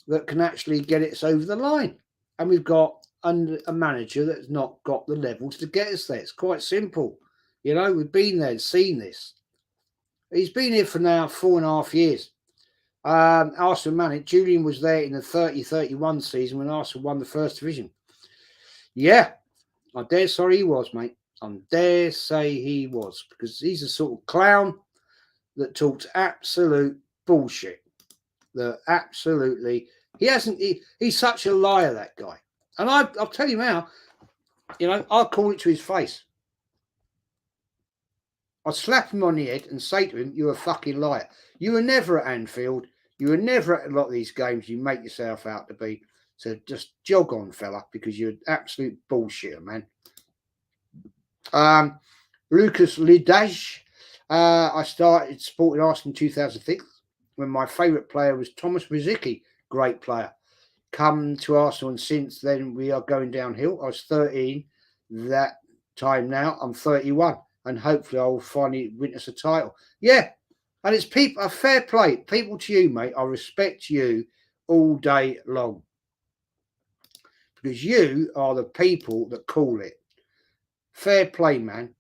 that can actually get us over the line. And we've got a manager that's not got the levels to get us there. It's quite simple. You know, we've been there and seen this. He's been here for now 4.5 years. Arsenal manager, Julian was there in the 30-31 season when Arsenal won the first division. Yeah, I dare say he was, mate. I dare say he was, because he's a sort of clown that talks absolute bullshit. That absolutely, he's such a liar, that guy. And I'll tell you now, you know, I'll call it to his face. I'll slap him on the head and say to him, you're a fucking liar. You were never at Anfield. You were never at a lot of these games you make yourself out to be. So just jog on, fella, because you're an absolute bullshitter, man. Lucas Lidage. I started supporting Arsenal in 2006 when my favourite player was Thomas Rosicky, great player. Come to Arsenal, and since then we are going downhill. I was 13 that time now. I'm 31, and hopefully I will finally witness a title. Yeah, and it's people, a fair play. People to you, mate. I respect you all day long because you are the people that call it. Fair play, man.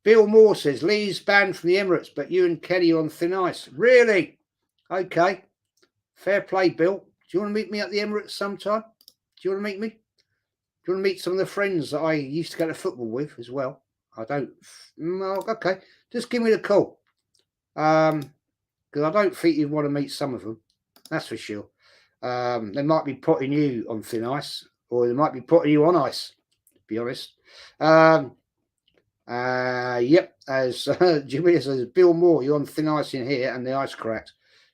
Bill Moore says Lee's banned from the Emirates, but you and Kelly are on thin ice. Really? Okay. Fair play, Bill. Do you want to meet me at the Emirates sometime? Do you want to meet me? Do you want to meet some of the friends that I used to go to football with as well? I don't. No, okay. Just give me the call. Because I don't think you'd want to meet some of them. That's for sure. They might be putting you on thin ice, or they might be putting you on ice, to be honest. Yep, as Jimmy says, Bill Moore, you're on thin ice in here and the ice cracked.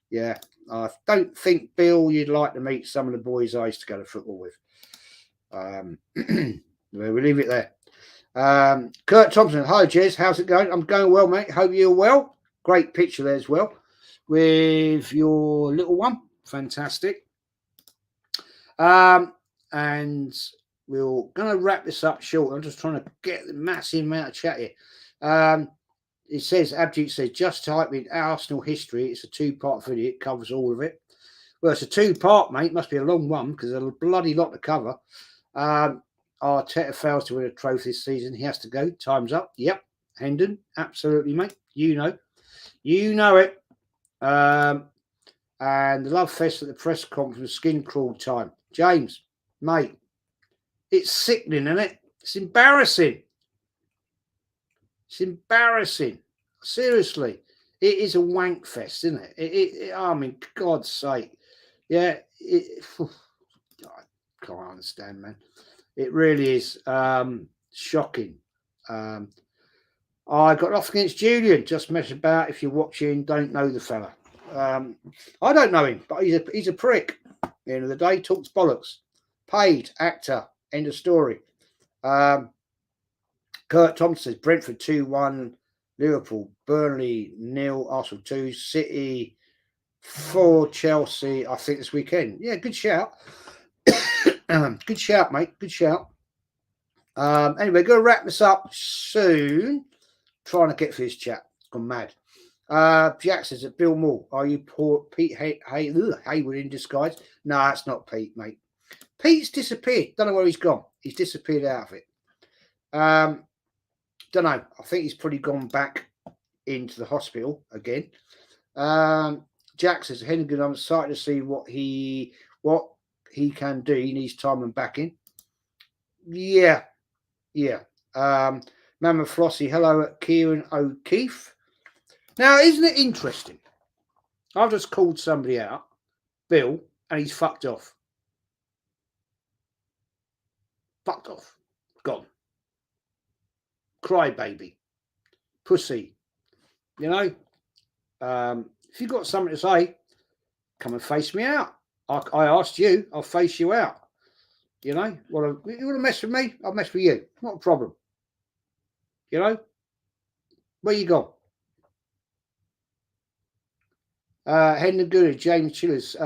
Yeah, I don't think, Bill, you'd like to meet some of the boys I used to go to football with. We'll leave it there. Kurt Thompson, hi Jez, how's it going? I'm going well, mate. Hope you're well. Great picture there as well with your little one. Fantastic. And we're going to wrap this up short. I'm just trying to get the massive amount of chat here. It says, Abject says, just type in Arsenal history. It's a 2-part video. It covers all of it. Well, it's a 2-part, mate. Must be a long one because there's a bloody lot to cover. Arteta fails to win a trophy this season. He has to go. Time's up. Yep. Hendon. Absolutely, mate. You know it. And the love fest at the press conference, skin crawl time. James, mate, it's sickening, isn't it? It's embarrassing. It's embarrassing. Seriously. It is a wank fest, isn't it? I mean, God's sake. Yeah. I can't understand, man. It really is shocking. I got off against Julian. Just mess about. If you're watching, don't know the fella. I don't know him, but he's a prick. At the end of the day, talks bollocks. Paid actor. End of story. Kurt Thompson says Brentford 2-1, Liverpool, Burnley 0, Arsenal 2, City 4, Chelsea. I think this weekend. Yeah, good shout. Good shout, mate. Good shout. Anyway, going to wrap this up soon. Trying to get through this chat. Gone mad. Jack says that Bill Moore, are you poor Pete Hayward in disguise? No, that's not Pete, mate. Pete's disappeared. Don't know where he's gone. He's disappeared out of it. Don't know. I think he's probably gone back into the hospital again. Jack says Hennigan, I'm excited to see what he can do. He needs time and backing. Yeah. Mama Flossie, hello at Kieran O'Keefe. Now, isn't it interesting? I've just called somebody out, Bill, and he's fucked off. Fucked off. Gone. Crybaby. Pussy. You know? If you've got something to say, come and face me out. I asked you, I'll face you out. You know? You want to mess with me? I'll mess with you. Not a problem. You know? Where you gone? Hendon Goody, James Chillers.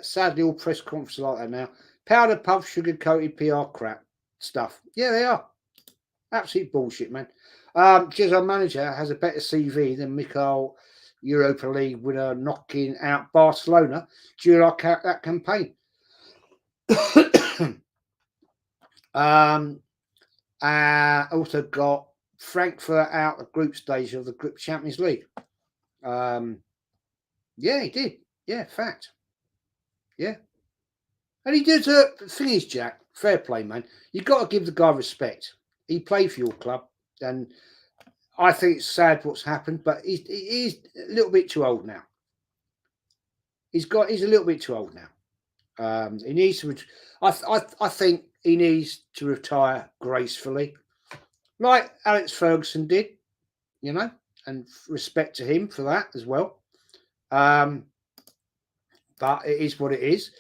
Sadly, all press conferences like that now. Powder puff, sugar-coated PR crap stuff. Yeah, they are. Absolute bullshit, man. Our manager has a better CV than Mikel Europa League winner knocking out Barcelona during that campaign. Also got Frankfurt out the group stage of the Group Champions League. Yeah, he did. Yeah, fact. Yeah. And he did. The thing is, Jack, fair play, man. You've got to give the guy respect. He played for your club, and I think it's sad what's happened, but he's a little bit too old now. He's a little bit too old now. He needs to. I think he needs to retire gracefully, like Alex Ferguson did. You know, and respect to him for that as well. But it is what it is.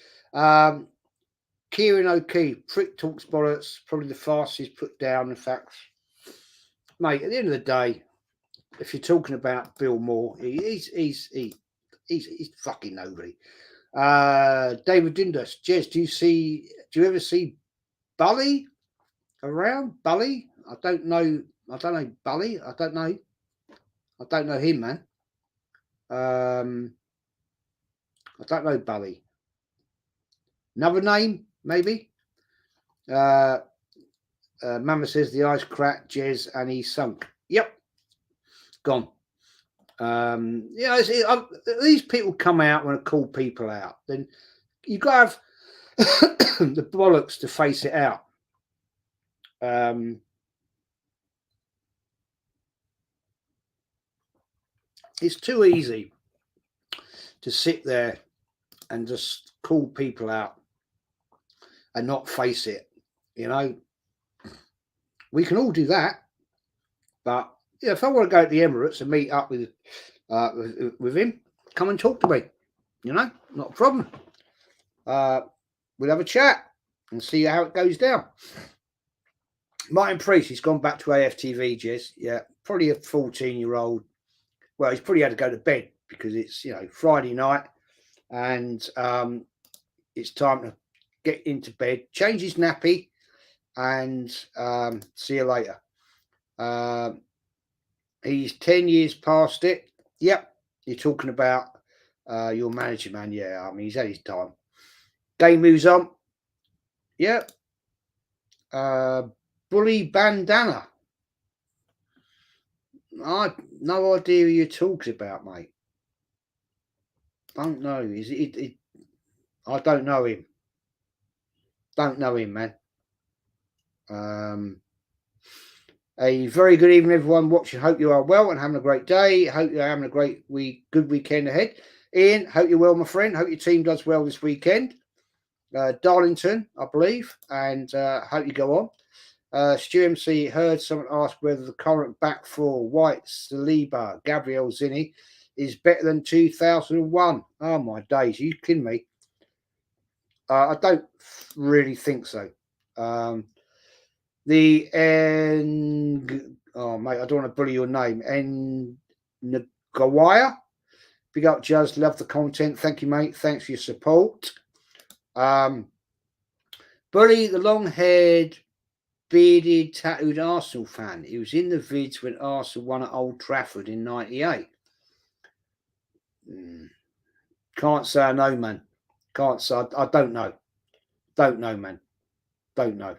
Kieran O'Keefe, prick talks bollocks, probably the fastest put down. In fact, mate, at the end of the day, if you're talking about Bill Moore, he's fucking nobody. David Dindas, Jez, do you ever see Bully around? Bully? I don't know Bully. I don't know him, man. I don't know Bully. Another name, maybe. Mama says the ice cracked, Jez, and he sunk. Yep, gone. These people come out when I call people out. Then you've got to have the bollocks to face it out. It's too easy to sit there and just call people out and not face it. You know, we can all do that, but if I want to go to the Emirates and meet up with him, come and talk to me. You know, not a problem. We'll have a chat and see how it goes down. Martin Priest, he's gone back to AFTV, Jez. Yeah, probably a 14-year-old. Well, he's probably had to go to bed because it's, Friday night and it's time to get into bed, change his nappy, and see you later. He's 10 years past it. Yep, you're talking about your manager, man. Yeah, I mean, he's had his time. Game moves on. Yep. Bully Bandana. I no idea who you're talking about, mate. Don't know. Is it? I don't know him. Don't know him, man. A very good evening, everyone watching. Hope you are well and having a great day. Hope you're having a good weekend ahead. Ian, hope you're well, my friend. Hope your team does well this weekend. Darlington, I believe, and hope you go on. Stu MC heard someone ask whether the current back four, White, Saliba, Gabriel Zinni, is better than 2001. Oh, my days. Are you kidding me? I don't really think so. Oh, mate, I don't want to bully your name. Ngawaya. Big up, Jazz. Love the content. Thank you, mate. Thanks for your support. Bully, the long-haired, bearded, tattooed Arsenal fan. He was in the vids when Arsenal won at Old Trafford in '98. Can't say I know, man. Can't say. I don't know. Don't know, man. Don't know.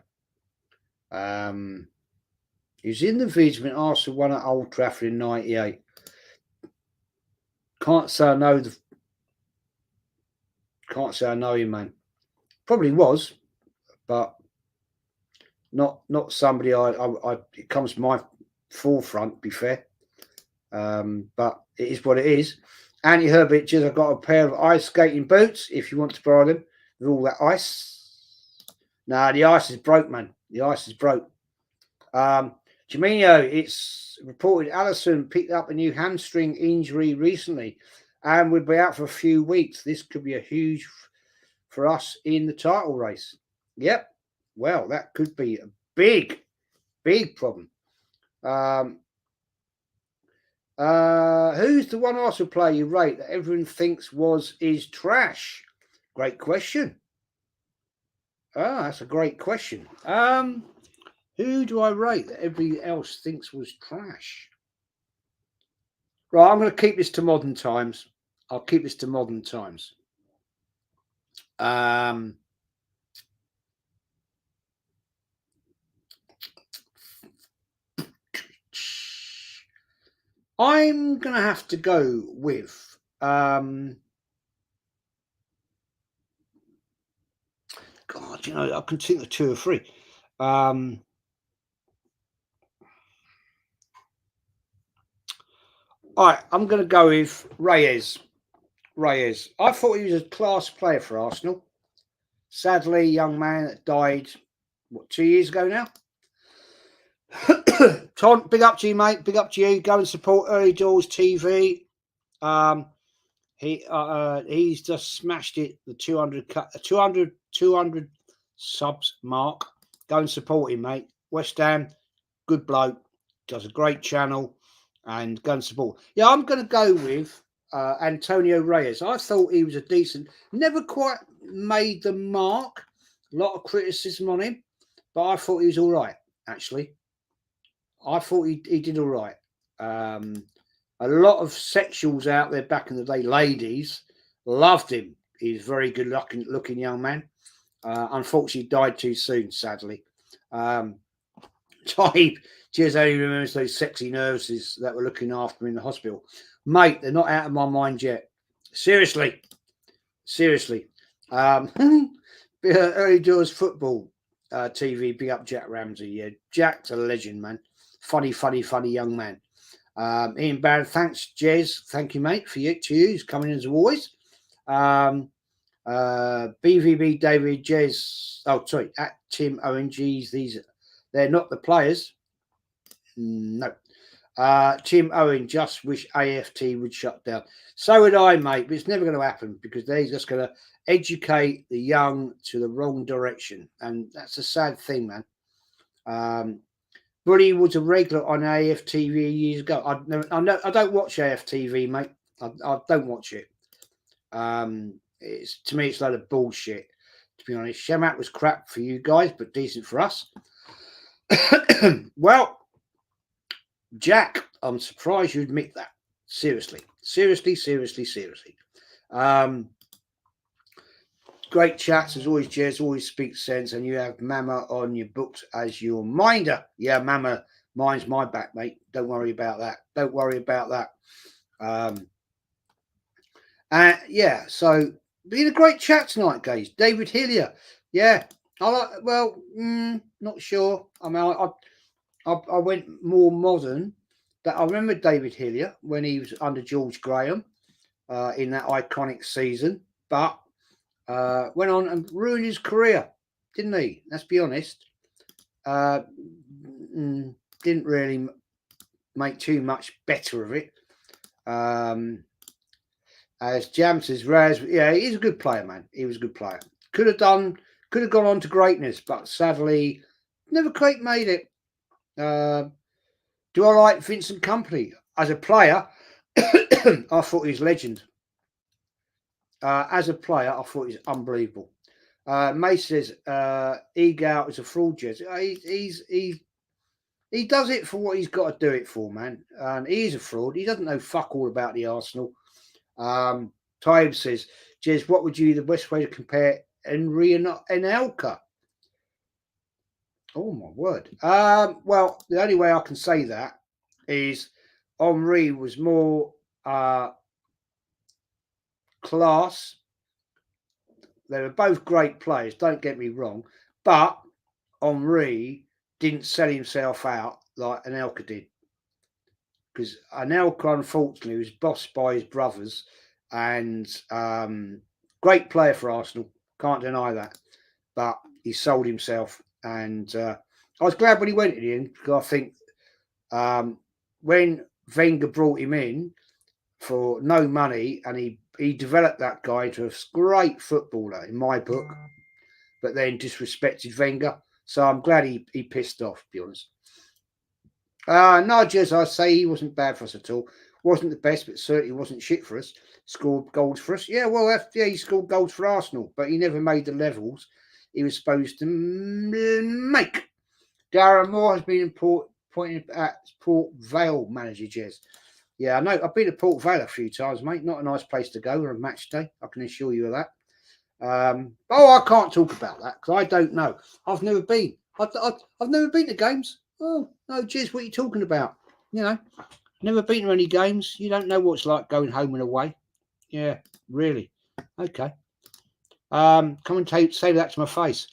He was in the vids when Arsenal won at Old Trafford in '98. Can't say I know. Can't say I know him, man. Probably was, but not somebody I it comes to my forefront, to be fair. But it is what it is. Andy Herbert, I've got a pair of ice skating boots if you want to borrow them with all that ice. Nah, the ice is broke, man. The ice is broke. Jamino, it's reported Allison picked up a new hamstring injury recently and would be out for a few weeks. This could be a huge for us in the title race. Yep. Well, that could be a big problem. Who's the one Arsenal player you rate that everyone thinks is trash? Great question. That's a great question. Who do I rate that everybody else thinks was trash? Right, I'm going to keep this to modern times. I'll keep this to modern times. I'm going to have to go with God, I can think of two or three. All right, I'm going to go with Reyes. I thought he was a class player for Arsenal. Sadly, young man that died, 2 years ago now? Tom, big up to you, mate. Big up to you. Go and support Early Doors TV. He's just smashed it, the 200 subs mark. Go and support him, mate. West Ham, good bloke. Does a great channel. And go and support. Yeah, I'm going to go with Antonio Reyes. I thought he was a decent, never quite made the mark. A lot of criticism on him, but I thought he was all right, actually. I thought he did all right. A lot of sexuals out there back in the day, ladies, loved him. He's a very good looking young man. Unfortunately, died too soon, sadly. Cheers, only remembers those sexy nurses that were looking after him in the hospital. Mate, they're not out of my mind yet. Seriously. Early Doors Football TV, big up Jack Ramsey. Yeah, Jack's a legend, man. Funny young man. Ian Barrett, thanks, Jez. Thank you, mate, to you. He's coming in as always. BVB David Jez. Oh, sorry, at Tim ONGs. They're not the players. No. Tim Owen, just wish AFT would shut down. So would I, mate, but it's never going to happen because they're just going to educate the young to the wrong direction. And that's a sad thing, man. Buddy was a regular on AFTV years ago. I don't watch AFTV, mate. I don't watch it. It's to me, it's a load of bullshit. To be honest, Shemat was crap for you guys, but decent for us. Well, Jack, I'm surprised you admit that. Seriously. Great chats as always, Jez. Always speaks sense, and you have Mama on your books as your minder. Yeah, Mama minds my back, mate. Don't worry about that. Yeah, so been a great chat tonight, guys. David Hillier. Yeah, not sure. I mean, I went more modern. But I remember David Hillier when he was under George Graham in that iconic season, but went on and ruined his career, didn't he? Let's be honest. Didn't really make too much better of it. As Jam says, Raz, yeah, he's a good player, man. He was a good player. Could have gone on to greatness, but sadly, never quite made it. Do I like Vincent Kompany as a player? I thought he was legend. As a player, I thought he's unbelievable. May says Egout is a fraud, Jez. He does it for what he's got to do it for, man. And he's a fraud. He doesn't know fuck all about the Arsenal. Tybe says, Jez, what would you the best way to compare Henry and Elka? Oh my word. Well, the only way I can say that is Henry was more class. They were both great players, don't get me wrong, but Henry didn't sell himself out like Anelka did. Because Anelka, unfortunately, was bossed by his brothers and great player for Arsenal, can't deny that. But he sold himself, and I was glad when he went in the end, because I think when Wenger brought him in for no money, and he developed that guy into a great footballer in my book, but then disrespected Wenger. So I'm glad he pissed off, to be honest. No, Jez, I say he wasn't bad for us at all. Wasn't the best, but certainly wasn't shit for us. Scored goals for us. Yeah, well, he scored goals for Arsenal, but he never made the levels he was supposed to make. Darren Moore has been pointed at Port Vale manager, Jez. Yeah, I know. I've been to Port Vale a few times, mate. Not a nice place to go on a match day. I can assure you of that. I can't talk about that because I don't know. I've never been. I've never been to games. Oh no, Jez, what are you talking about? You know, never been to any games. You don't know what it's like going home and away. Yeah, really. Okay. Come and say that to my face.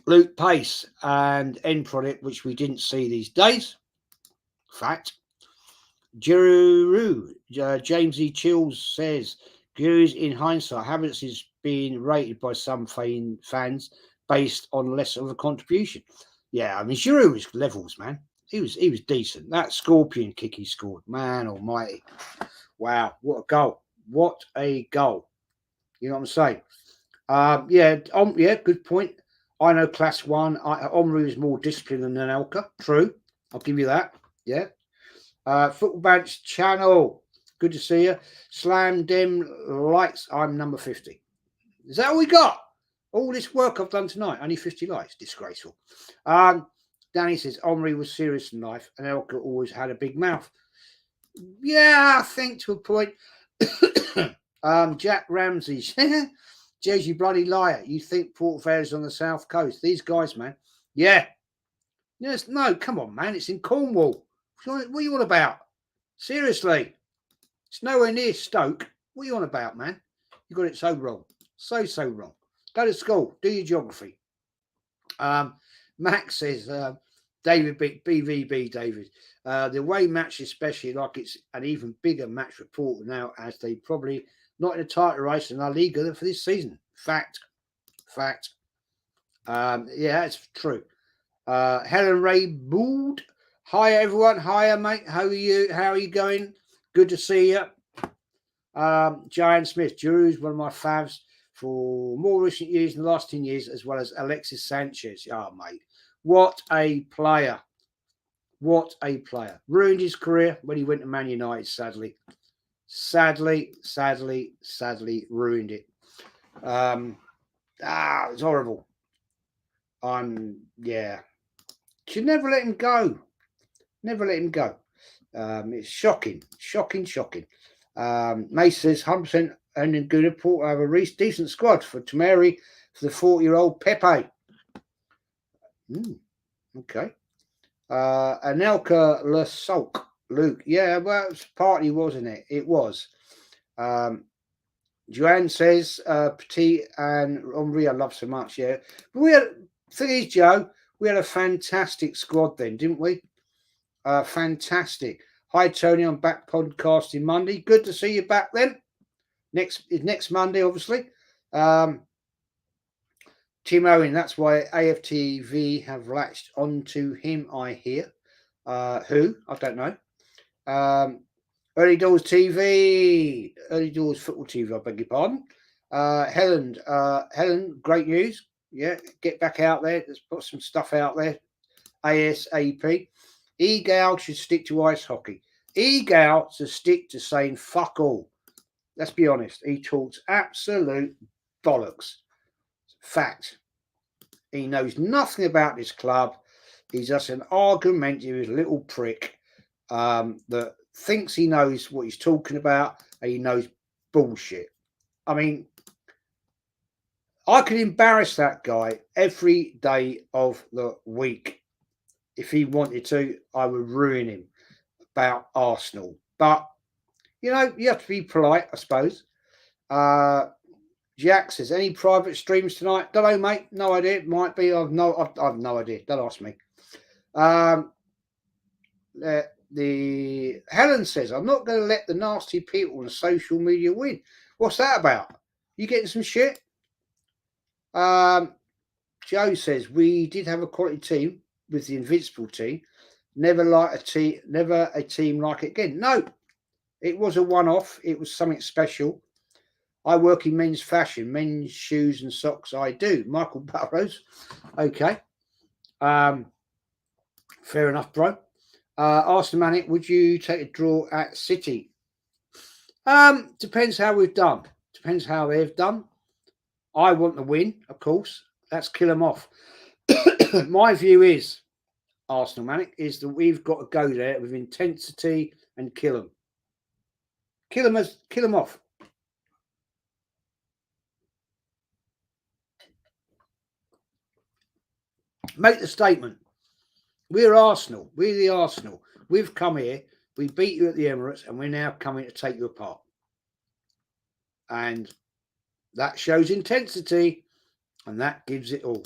Luke Pace and End Product, which we didn't see these days. Fact. Giroud, James E. Chills says, Giroud in hindsight, Havertz is being rated by some fans based on less of a contribution. Yeah, I mean, Giroud was levels, man. He was decent. That scorpion kick he scored, man almighty. Wow, what a goal. What a goal. You know what I'm saying? Yeah, good point. I know Class 1. Omri is more disciplined than Elka. True. I'll give you that. Yeah. Football Bench channel. Good to see you. Slam Dem likes. I'm number 50. Is that all we got? All this work I've done tonight. Only 50 likes. Disgraceful. Danny says Omri was serious in life and Elka always had a big mouth. Yeah, I think to a point. Jack Ramsey. Jez, you bloody liar. You think Port Vale is on the south coast. These guys, man. Yeah. Yes, no, come on, man. It's in Cornwall. What are you on about? Seriously. It's nowhere near Stoke. What are you on about, man? You got it so wrong. So wrong. Go to school. Do your geography. Max says, David, BVB, David. The away match, especially, like it's an even bigger match for Port now, as they probably not in a title race in La Liga for this season. Fact. Yeah, it's true. Helen Ray Bould. Hi everyone. Hiya, mate. How are you? How are you going? Good to see you. Giant Smith. Giroud's one of my favs for more recent years in the last 10 years, as well as Alexis Sanchez. Oh, mate. What a player. What a player. Ruined his career when he went to Man United, sadly. Sadly ruined it. It's horrible. Should never let him go. Never let him go. It's shocking. Mace says 100% and good report have a decent squad for Tamari for the 40-year-old Pepe. Okay. Anelka Le Sulk. Luke. Yeah, well, it was partly, wasn't it? It was. Joanne says, Petit and Henri I love so much, yeah. But thing is, Joe, we had a fantastic squad then, didn't we? Fantastic. Hi, Tony, I'm back podcasting Monday. Good to see you back then. Next Monday, obviously. Tim Owen, that's why AFTV have latched onto him, I hear. Who? I don't know. Early Doors TV, Early Doors Football TV, I beg your pardon. Helen, great news. Yeah, get back out there. Let's put some stuff out there. ASAP. Egal should stick to ice hockey. Egal should stick to saying fuck all. Let's be honest. He talks absolute bollocks. Fact. He knows nothing about this club. He's just an argumentative little prick that thinks he knows what he's talking about and he knows bullshit. I mean, I could embarrass that guy every day of the week. If he wanted to, I would ruin him about Arsenal. But, you know, you have to be polite, I suppose. Jack says, any private streams tonight? Don't know, mate. No idea. It might be. I've no idea. Don't ask me. The Helen says, I'm not going to let the nasty people on social media win. What's that about? You getting some shit? Joe says, we did have a quality team with the Invincible team. Never a team like it again. No, it was a one-off. It was something special. I work in men's fashion, men's shoes and socks. I do. Michael Burrows. Okay. Fair enough, bro. Arsenal Manic, would you take a draw at City? Depends how we've done. Depends how they've done. I want the win, of course. Let's kill them off. My view is, Arsenal Manic, is that we've got to go there with intensity and kill them. Kill them off. Make the statement. We're Arsenal. We're the Arsenal. We've come here. We beat you at the Emirates, and we're now coming to take you apart. And that shows intensity, and that gives it all.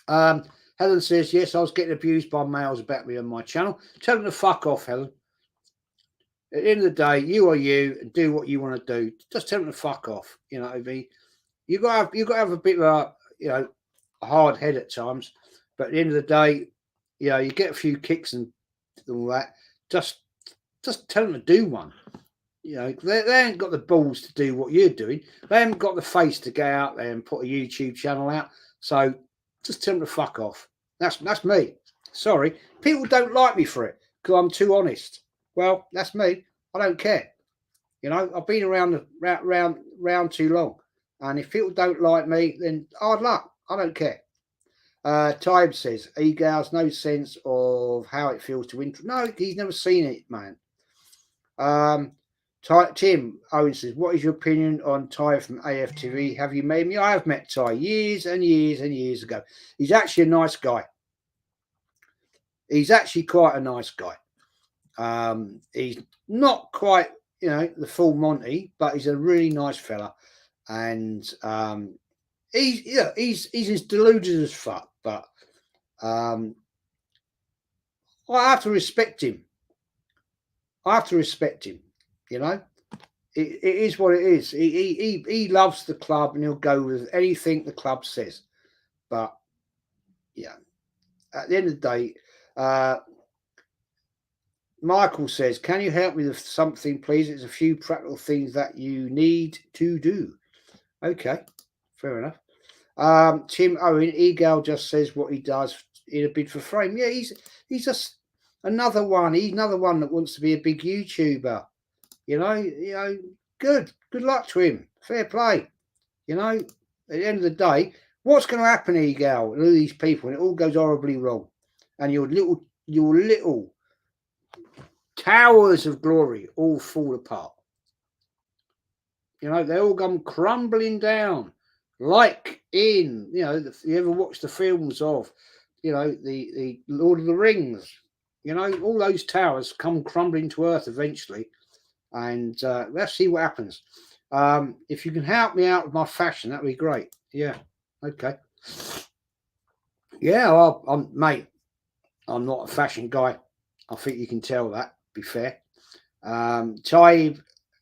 Helen says, yes, I was getting abused by males about me on my channel. Tell them to fuck off, Helen. At the end of the day, you are you, and do what you want to do. Just tell them to fuck off. You know what I mean? You got to have a bit of a hard head at times, but at the end of the day, you get a few kicks and all that. Just tell them to do one. They ain't got the balls to do what you're doing. They haven't got the face to go out there and put a YouTube channel out. So just tell them to fuck off. That's me. Sorry, people don't like me for it because I'm too honest. Well, that's me. I don't care. I've been around too long, and if people don't like me, then hard luck. I don't care. Time says, Egal's no sense of how it feels to win. No, he's never seen it, man. Tim Owen says, what is your opinion on Ty from AFTV? Have you met me? I have met Ty years and years and years ago. He's actually a nice guy. He's actually quite a nice guy. He's not quite, the full Monty, but he's a really nice fella. And he's as deluded as fuck, but I have to respect him. It is what it is. He loves the club and he'll go with anything the club says. But yeah, at the end of the day, Michael says, can you help me with something, please? It's a few practical things that you need to do. Okay, fair enough. Tim Owen, Egal just says what he does in a bid for fame. Yeah, he's just another one. He's another one that wants to be a big YouTuber. Good luck to him. Fair play. At the end of the day, what's going to happen here, Gal, and all these people, and it all goes horribly wrong, and your little towers of glory all fall apart. They all come crumbling down, like in, if you ever watch the films of, the Lord of the Rings, all those towers come crumbling to earth eventually. And let's see what happens. If you can help me out with my fashion, that'd be great. Yeah. Okay. Yeah, well, I'm not a fashion guy. I think you can tell that, to be fair. Taib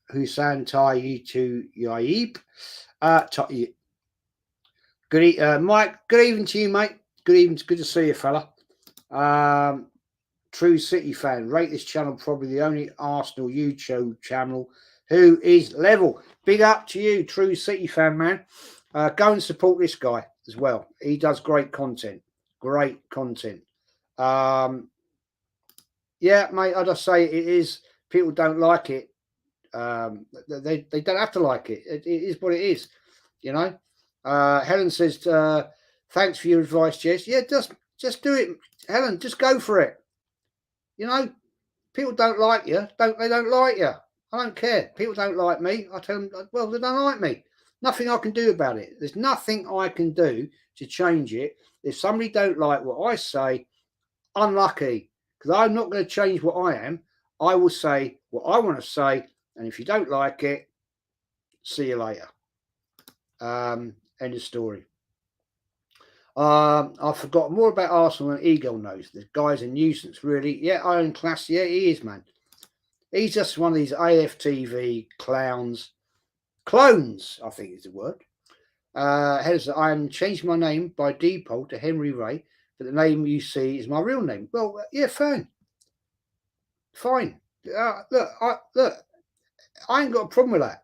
Hussein Tayyib Yaib. Mike, good evening to you, mate. Good evening. Good to see you, fella. True City fan. Rate this channel probably the only Arsenal YouTube channel who is level. Big up to you, True City fan, man. Go and support this guy as well. He does great content. Great content. Yeah, mate, I just say it is. People don't like it. They don't have to like it. It is what it is. Helen says, thanks for your advice, Jess. Yeah, just do it, Helen. Just go for it. People don't like you. They don't like you. I don't care. People don't like me. I tell them, well, they don't like me. Nothing I can do about it. There's nothing I can do to change it. If somebody don't like what I say, unlucky, because I'm not going to change what I am. I will say what I want to say, and if you don't like it, see you later. End of story. I've forgotten more about Arsenal than Eagle knows. The guy's a nuisance, really. Yeah, Iron Class. Yeah, he is, man. He's just one of these AFTV clowns. Clones, I think is the word. I am changing my name by default to Henry Ray, but the name you see is my real name. Well, yeah, fine. Look, I ain't got a problem with that.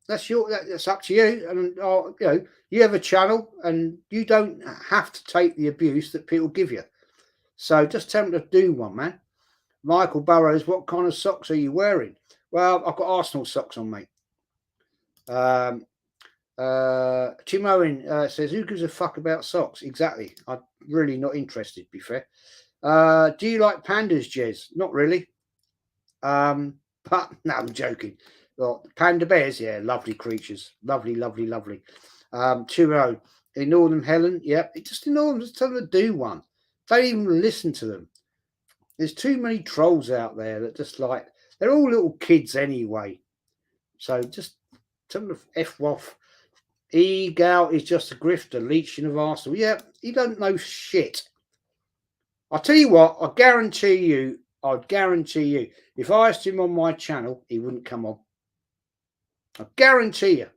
That's up to you. And you have a channel, and you don't have to take the abuse that people give you. So just tell them to do one, man. Michael Burrows, what kind of socks are you wearing? Well, I've got Arsenal socks on, mate. Tim Owen says, who gives a fuck about socks? Exactly. I'm really not interested, to be fair. Do you like pandas, Jez? Not really. But no, I'm joking. Well, panda bears, yeah, lovely creatures. Lovely. Tim Owen, ignore them, Helen. Yeah, just ignore them. Just tell them to do one. Don't even listen to them. There's too many trolls out there that just like, they're all little kids anyway. So just tell them to F off. Egal is just a grifter, leeching of Arsenal. Yeah, he don't know shit. I'll tell you what, I'd guarantee you, if I asked him on my channel, he wouldn't come on. I guarantee you.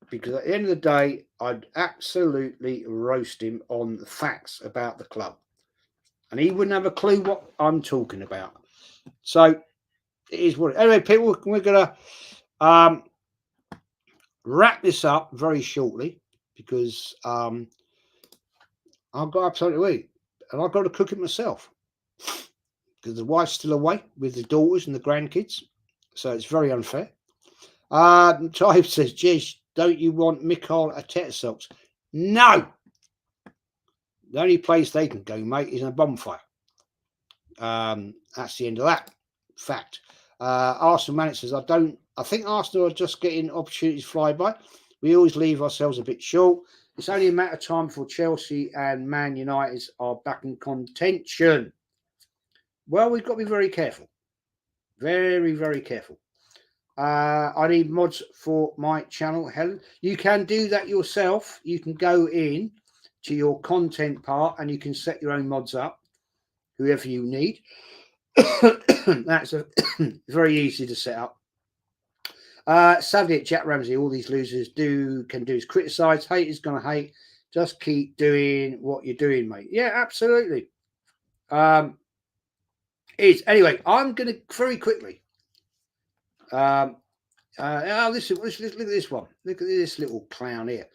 Because at the end of the day, I'd absolutely roast him on the facts about the club. And he wouldn't have a clue what I'm talking about. So, it is what it is. Anyway, people, we're going to wrap this up very shortly because I've got absolutely to eat. And I've got to cook it myself. Because the wife's still away with the daughters and the grandkids. So, it's very unfair. Type says, Jez, don't you want Mikel Arteta socks? No. The only place they can go, mate, is in a bonfire. That's the end of that fact. Arsenal manager says, I think Arsenal are just getting opportunities fly by. We always leave ourselves a bit short. It's only a matter of time before Chelsea and Man United are back in contention. Well, we've got to be very careful. Very, very careful. I need mods for my channel, Helen. You can do that yourself. You can go in to your content part and you can set your own mods up, whoever you need. That's very easy to set up. Sadly, at Jack Ramsey, all these losers can do is criticise. Hate is going to hate. Just keep doing what you're doing, mate. Yeah, absolutely. Anyway, I'm going to very quickly. Listen, look at this one. Look at this little clown here.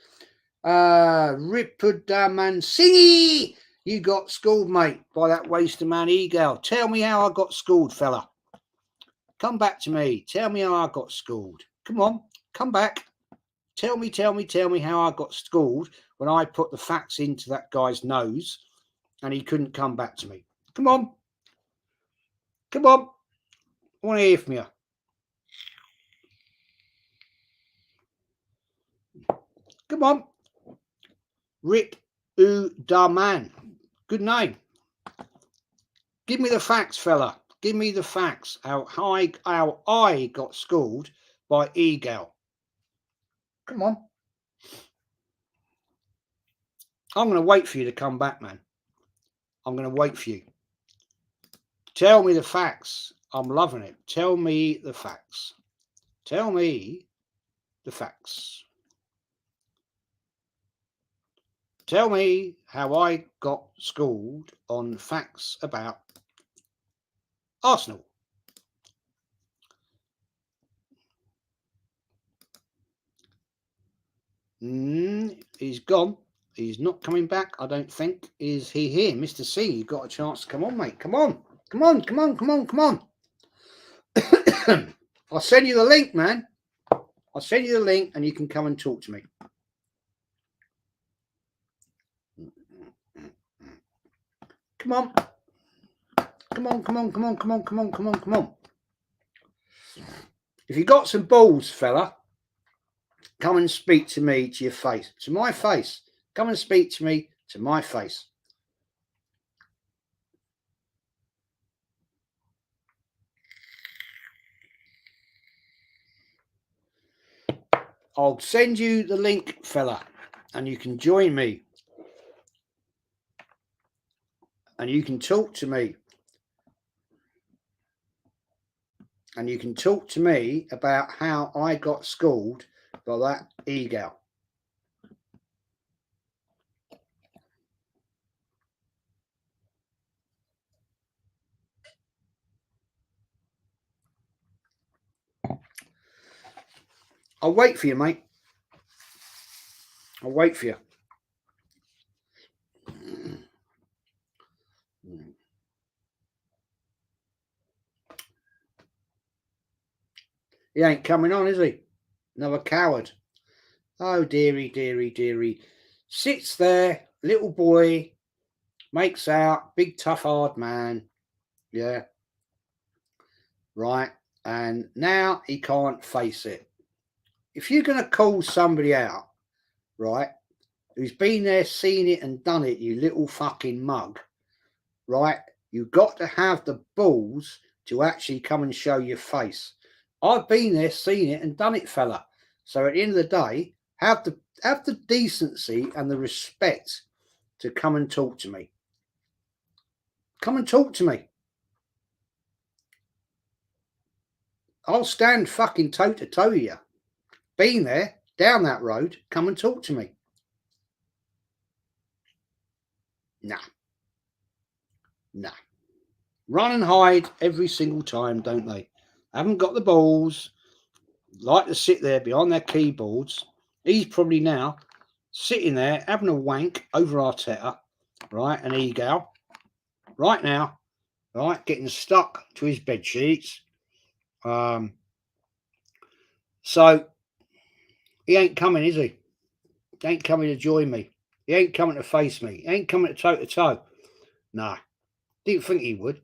Ripperdaman Singy! You got schooled, mate, by that waster man Eagle. Tell me how I got schooled, fella. Come back to me. Tell me how I got schooled. Come on, come back. Tell me how I got schooled when I put the facts into that guy's nose and he couldn't come back to me. Come on. Come on. I want to hear from you. Come on. Rip Daman. Good name. Give me the facts, fella. Give me the facts. How I got schooled by Eagle. Come on. I'm going to wait for you to come back, man. I'm going to wait for you. Tell me the facts. I'm loving it. Tell me the facts. Tell me the facts. Tell me how I got schooled on facts about Arsenal. He's gone. He's not coming back, I don't think. Is he here? Mr. C, you've got a chance to come on, mate. Come on. Come on, come on, come on, come on. I'll send you the link, man. I'll send you the link and you can come and talk to me. Come on. Come on, come on, come on, come on, come on, come on, come on. If you got some balls, fella, come and speak to me, to your face, to my face. Come and speak to me, to my face. I'll send you the link, fella, and you can join me. And you can talk to me. And you can talk to me about how I got schooled by that Eagle. I'll wait for you, mate. I'll wait for you. He ain't coming on, is he? Another coward. Oh, dearie, dearie, dearie. Sits there, little boy, makes out, big, tough, hard man. Yeah. Right. And now he can't face it. If you're going to call somebody out, right, who's been there, seen it and done it, you little fucking mug, right, you've got to have the balls to actually come and show your face. I've been there, seen it and done it, fella. So at the end of the day, have the decency and the respect to come and talk to me. Come and talk to me. I'll stand fucking toe to toe with you. Been there, down that road, come and talk to me. Nah. Nah. Run and hide every single time, don't they? Haven't got the balls. Like to sit there behind their keyboards. He's probably now sitting there having a wank over Arteta, right? An Eagle. Right now, right? Getting stuck to his bed sheets. So he ain't coming, is he? He ain't coming to join me. He ain't coming to face me. He ain't coming to toe. Nah. Didn't think he would.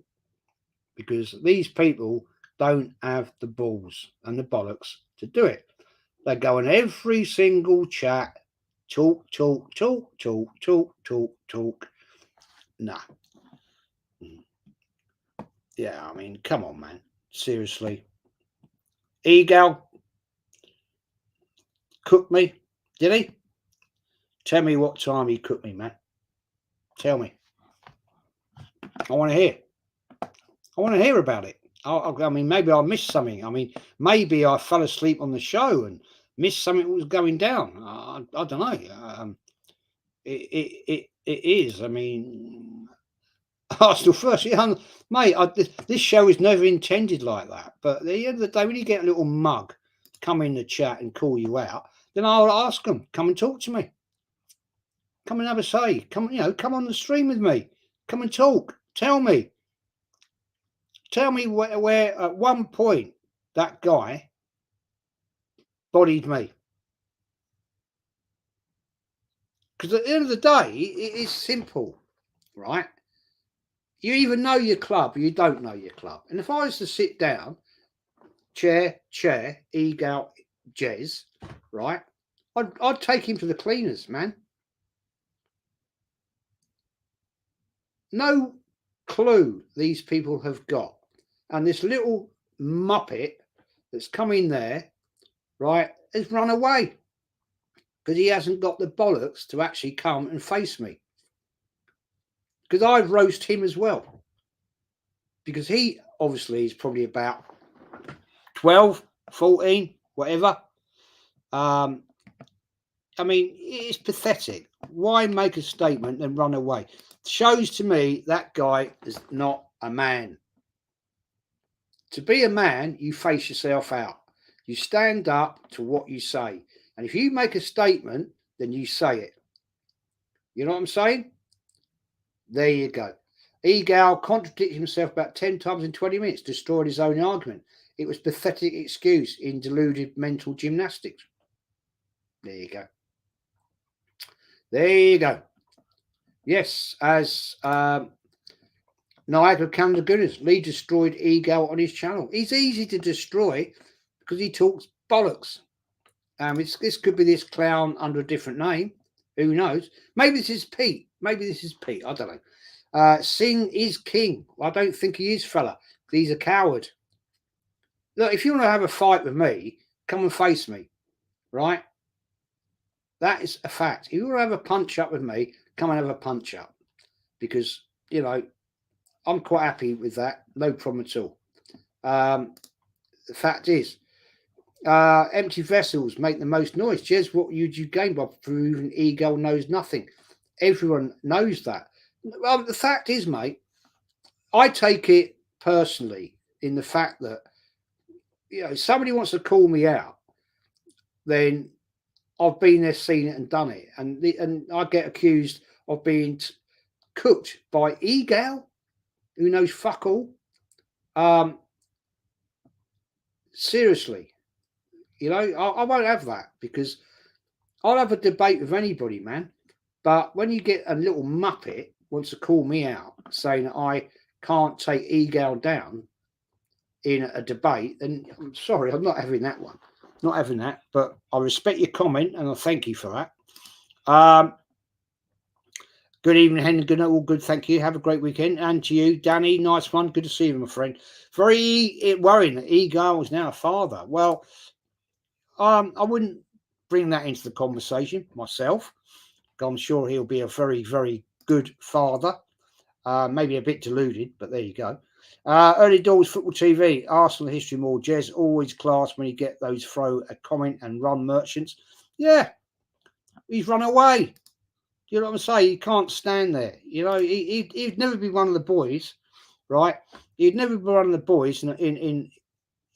Because these people don't have the balls and the bollocks to do it. They go in every single chat, talk. Nah. Yeah, I mean, come on, man. Seriously. Eagle cooked me, did he? Tell me what time he cooked me, man. Tell me. I want to hear. I want to hear about it. I mean, maybe I missed something. I mean, maybe I fell asleep on the show and missed something that was going down. I don't know. It is. I mean, Arsenal first. Yeah, mate, this show is never intended like that. But at the end of the day, when you get a little mug come in the chat and call you out, then I'll ask them, come and talk to me. Come and have a say. Come, come on the stream with me. Come and talk. Tell me where at one point that guy bodied me. Because at the end of the day, it is simple, right? You either know your club or you don't know your club. And if I was to sit down, chair, Egal, Jez, right? I'd take him to the cleaners, man. No clue these people have got. And this little muppet that's come in there, right, has run away because he hasn't got the bollocks to actually come and face me. Because I'd roast him as well. Because he obviously is probably about 12, 14, whatever. I mean, it's pathetic. Why make a statement and run away? It shows to me that guy is not a man. To be a man, you face yourself out. You stand up to what you say. And if you make a statement, then you say it. You know what I'm saying? There you go. Egal contradicted himself about 10 times in 20 minutes, destroyed his own argument. It was pathetic excuse in deluded mental gymnastics. There you go. There you go. Yes, as Niagara Canada Goodness, Lee destroyed Egal on his channel. He's easy to destroy because he talks bollocks. This could be this clown under a different name. Who knows? Maybe this is Pete. I don't know. Singh is king. I don't think he is, fella. He's a coward. Look, if you want to have a fight with me, come and face me, right? That is a fact. If you want to have a punch up with me, come and have a punch up. Because, I'm quite happy with that. No problem at all. The fact is, empty vessels make the most noise. Jez, what would you gain by proving Eagle knows nothing? Everyone knows that. Well, the fact is, mate, I take it personally in the fact that, if somebody wants to call me out, then I've been there, seen it and done it. And I get accused of being cooked by Eagle, who knows fuck all. Seriously, I won't have that because I'll have a debate with anybody, man. But when you get a little muppet wants to call me out saying that I can't take Eagle down in a debate, then I'm sorry, I'm not having that one. Not having that, but I respect your comment and I thank you for that. Good evening, Henry. Good night. All good. Thank you. Have a great weekend. And to you, Danny. Nice one. Good to see you, my friend. Very worrying that Eagle is now a father. Well, I wouldn't bring that into the conversation myself. I'm sure he'll be a very, very good father. Maybe a bit deluded, but there you go. Early doors football TV. Arsenal history more. Jez, always class when you get those throw a comment and run merchants. Yeah, he's run away. You know what I'm saying? He can't stand there. He'd never be one of the boys, right? He'd never be one of the boys in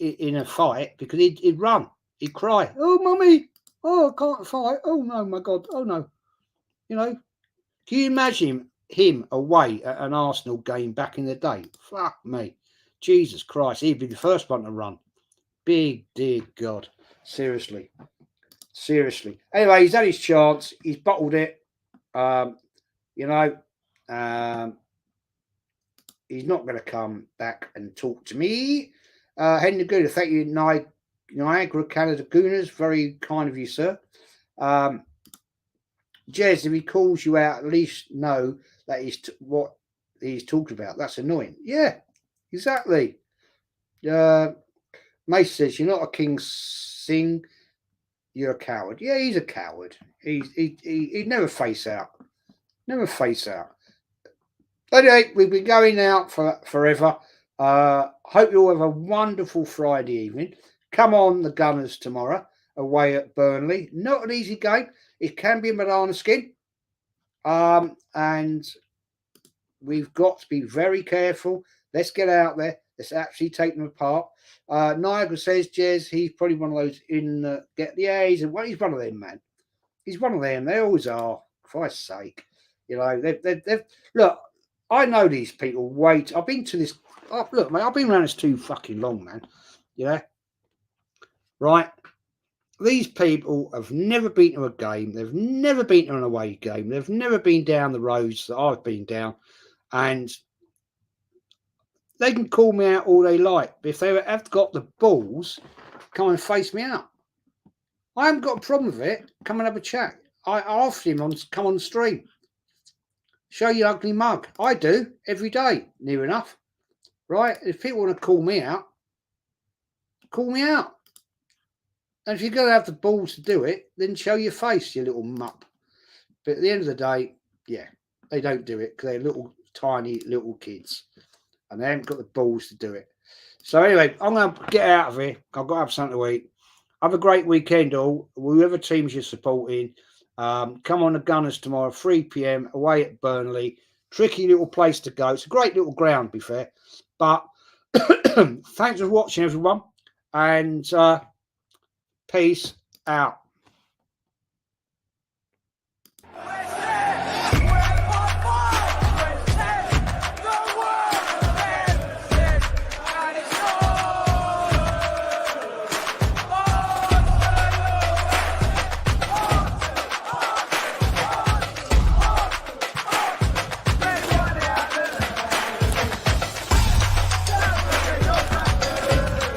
a fight because he'd run. He'd cry. Oh, mummy. Oh, I can't fight. Oh, no, my God. Oh, no. Can you imagine him away at an Arsenal game back in the day? Fuck me. Jesus Christ. He'd be the first one to run. Big, dear God. Seriously. Anyway, he's had his chance. He's bottled it. He's not going to come back and talk to me. Henry Good, thank you, Niagara Canada Gooners. Very kind of you, sir. Jez, if he calls you out, at least know that what he's talking about. That's annoying. Yeah, exactly. Mace says, you're not a king, Sing. You're a coward. Yeah, he's a coward. He'd never face out. Anyway, we've been going out for forever. Hope you all have a wonderful Friday evening. Come on, the Gunners tomorrow away at Burnley. Not an easy game. It can be a banana skin. And we've got to be very careful. Let's get out there. Let's actually take them apart. Niagara says, Jez, he's probably one of those in get the A's, and he's one of them, man. He's one of them. They always are. For Christ's sake, you know. They've look. I know these people. Wait, I've been to this. Oh, look, mate, I've been around this too fucking long, man. Yeah, right. These people have never been to a game. They've never been to an away game. They've never been down the roads that I've been down, and they can call me out all they like. But if they have got the balls, come and face me out. I haven't got a problem with it. Come and have a chat. I asked him come on stream. Show your ugly mug. I do every day, near enough. Right? If people want to call me out, call me out. And if you're going to have the balls to do it, then show your face, you little mupp. But at the end of the day, yeah, they don't do it because they're little, tiny little kids. And they haven't got the balls to do it. So anyway, I'm going to get out of here. I've got to have something to eat. Have a great weekend, all. Whoever teams you're supporting. Come on the Gunners tomorrow, 3 p.m. away at Burnley. Tricky little place to go. It's a great little ground, to be fair. But thanks for watching, everyone. And peace out.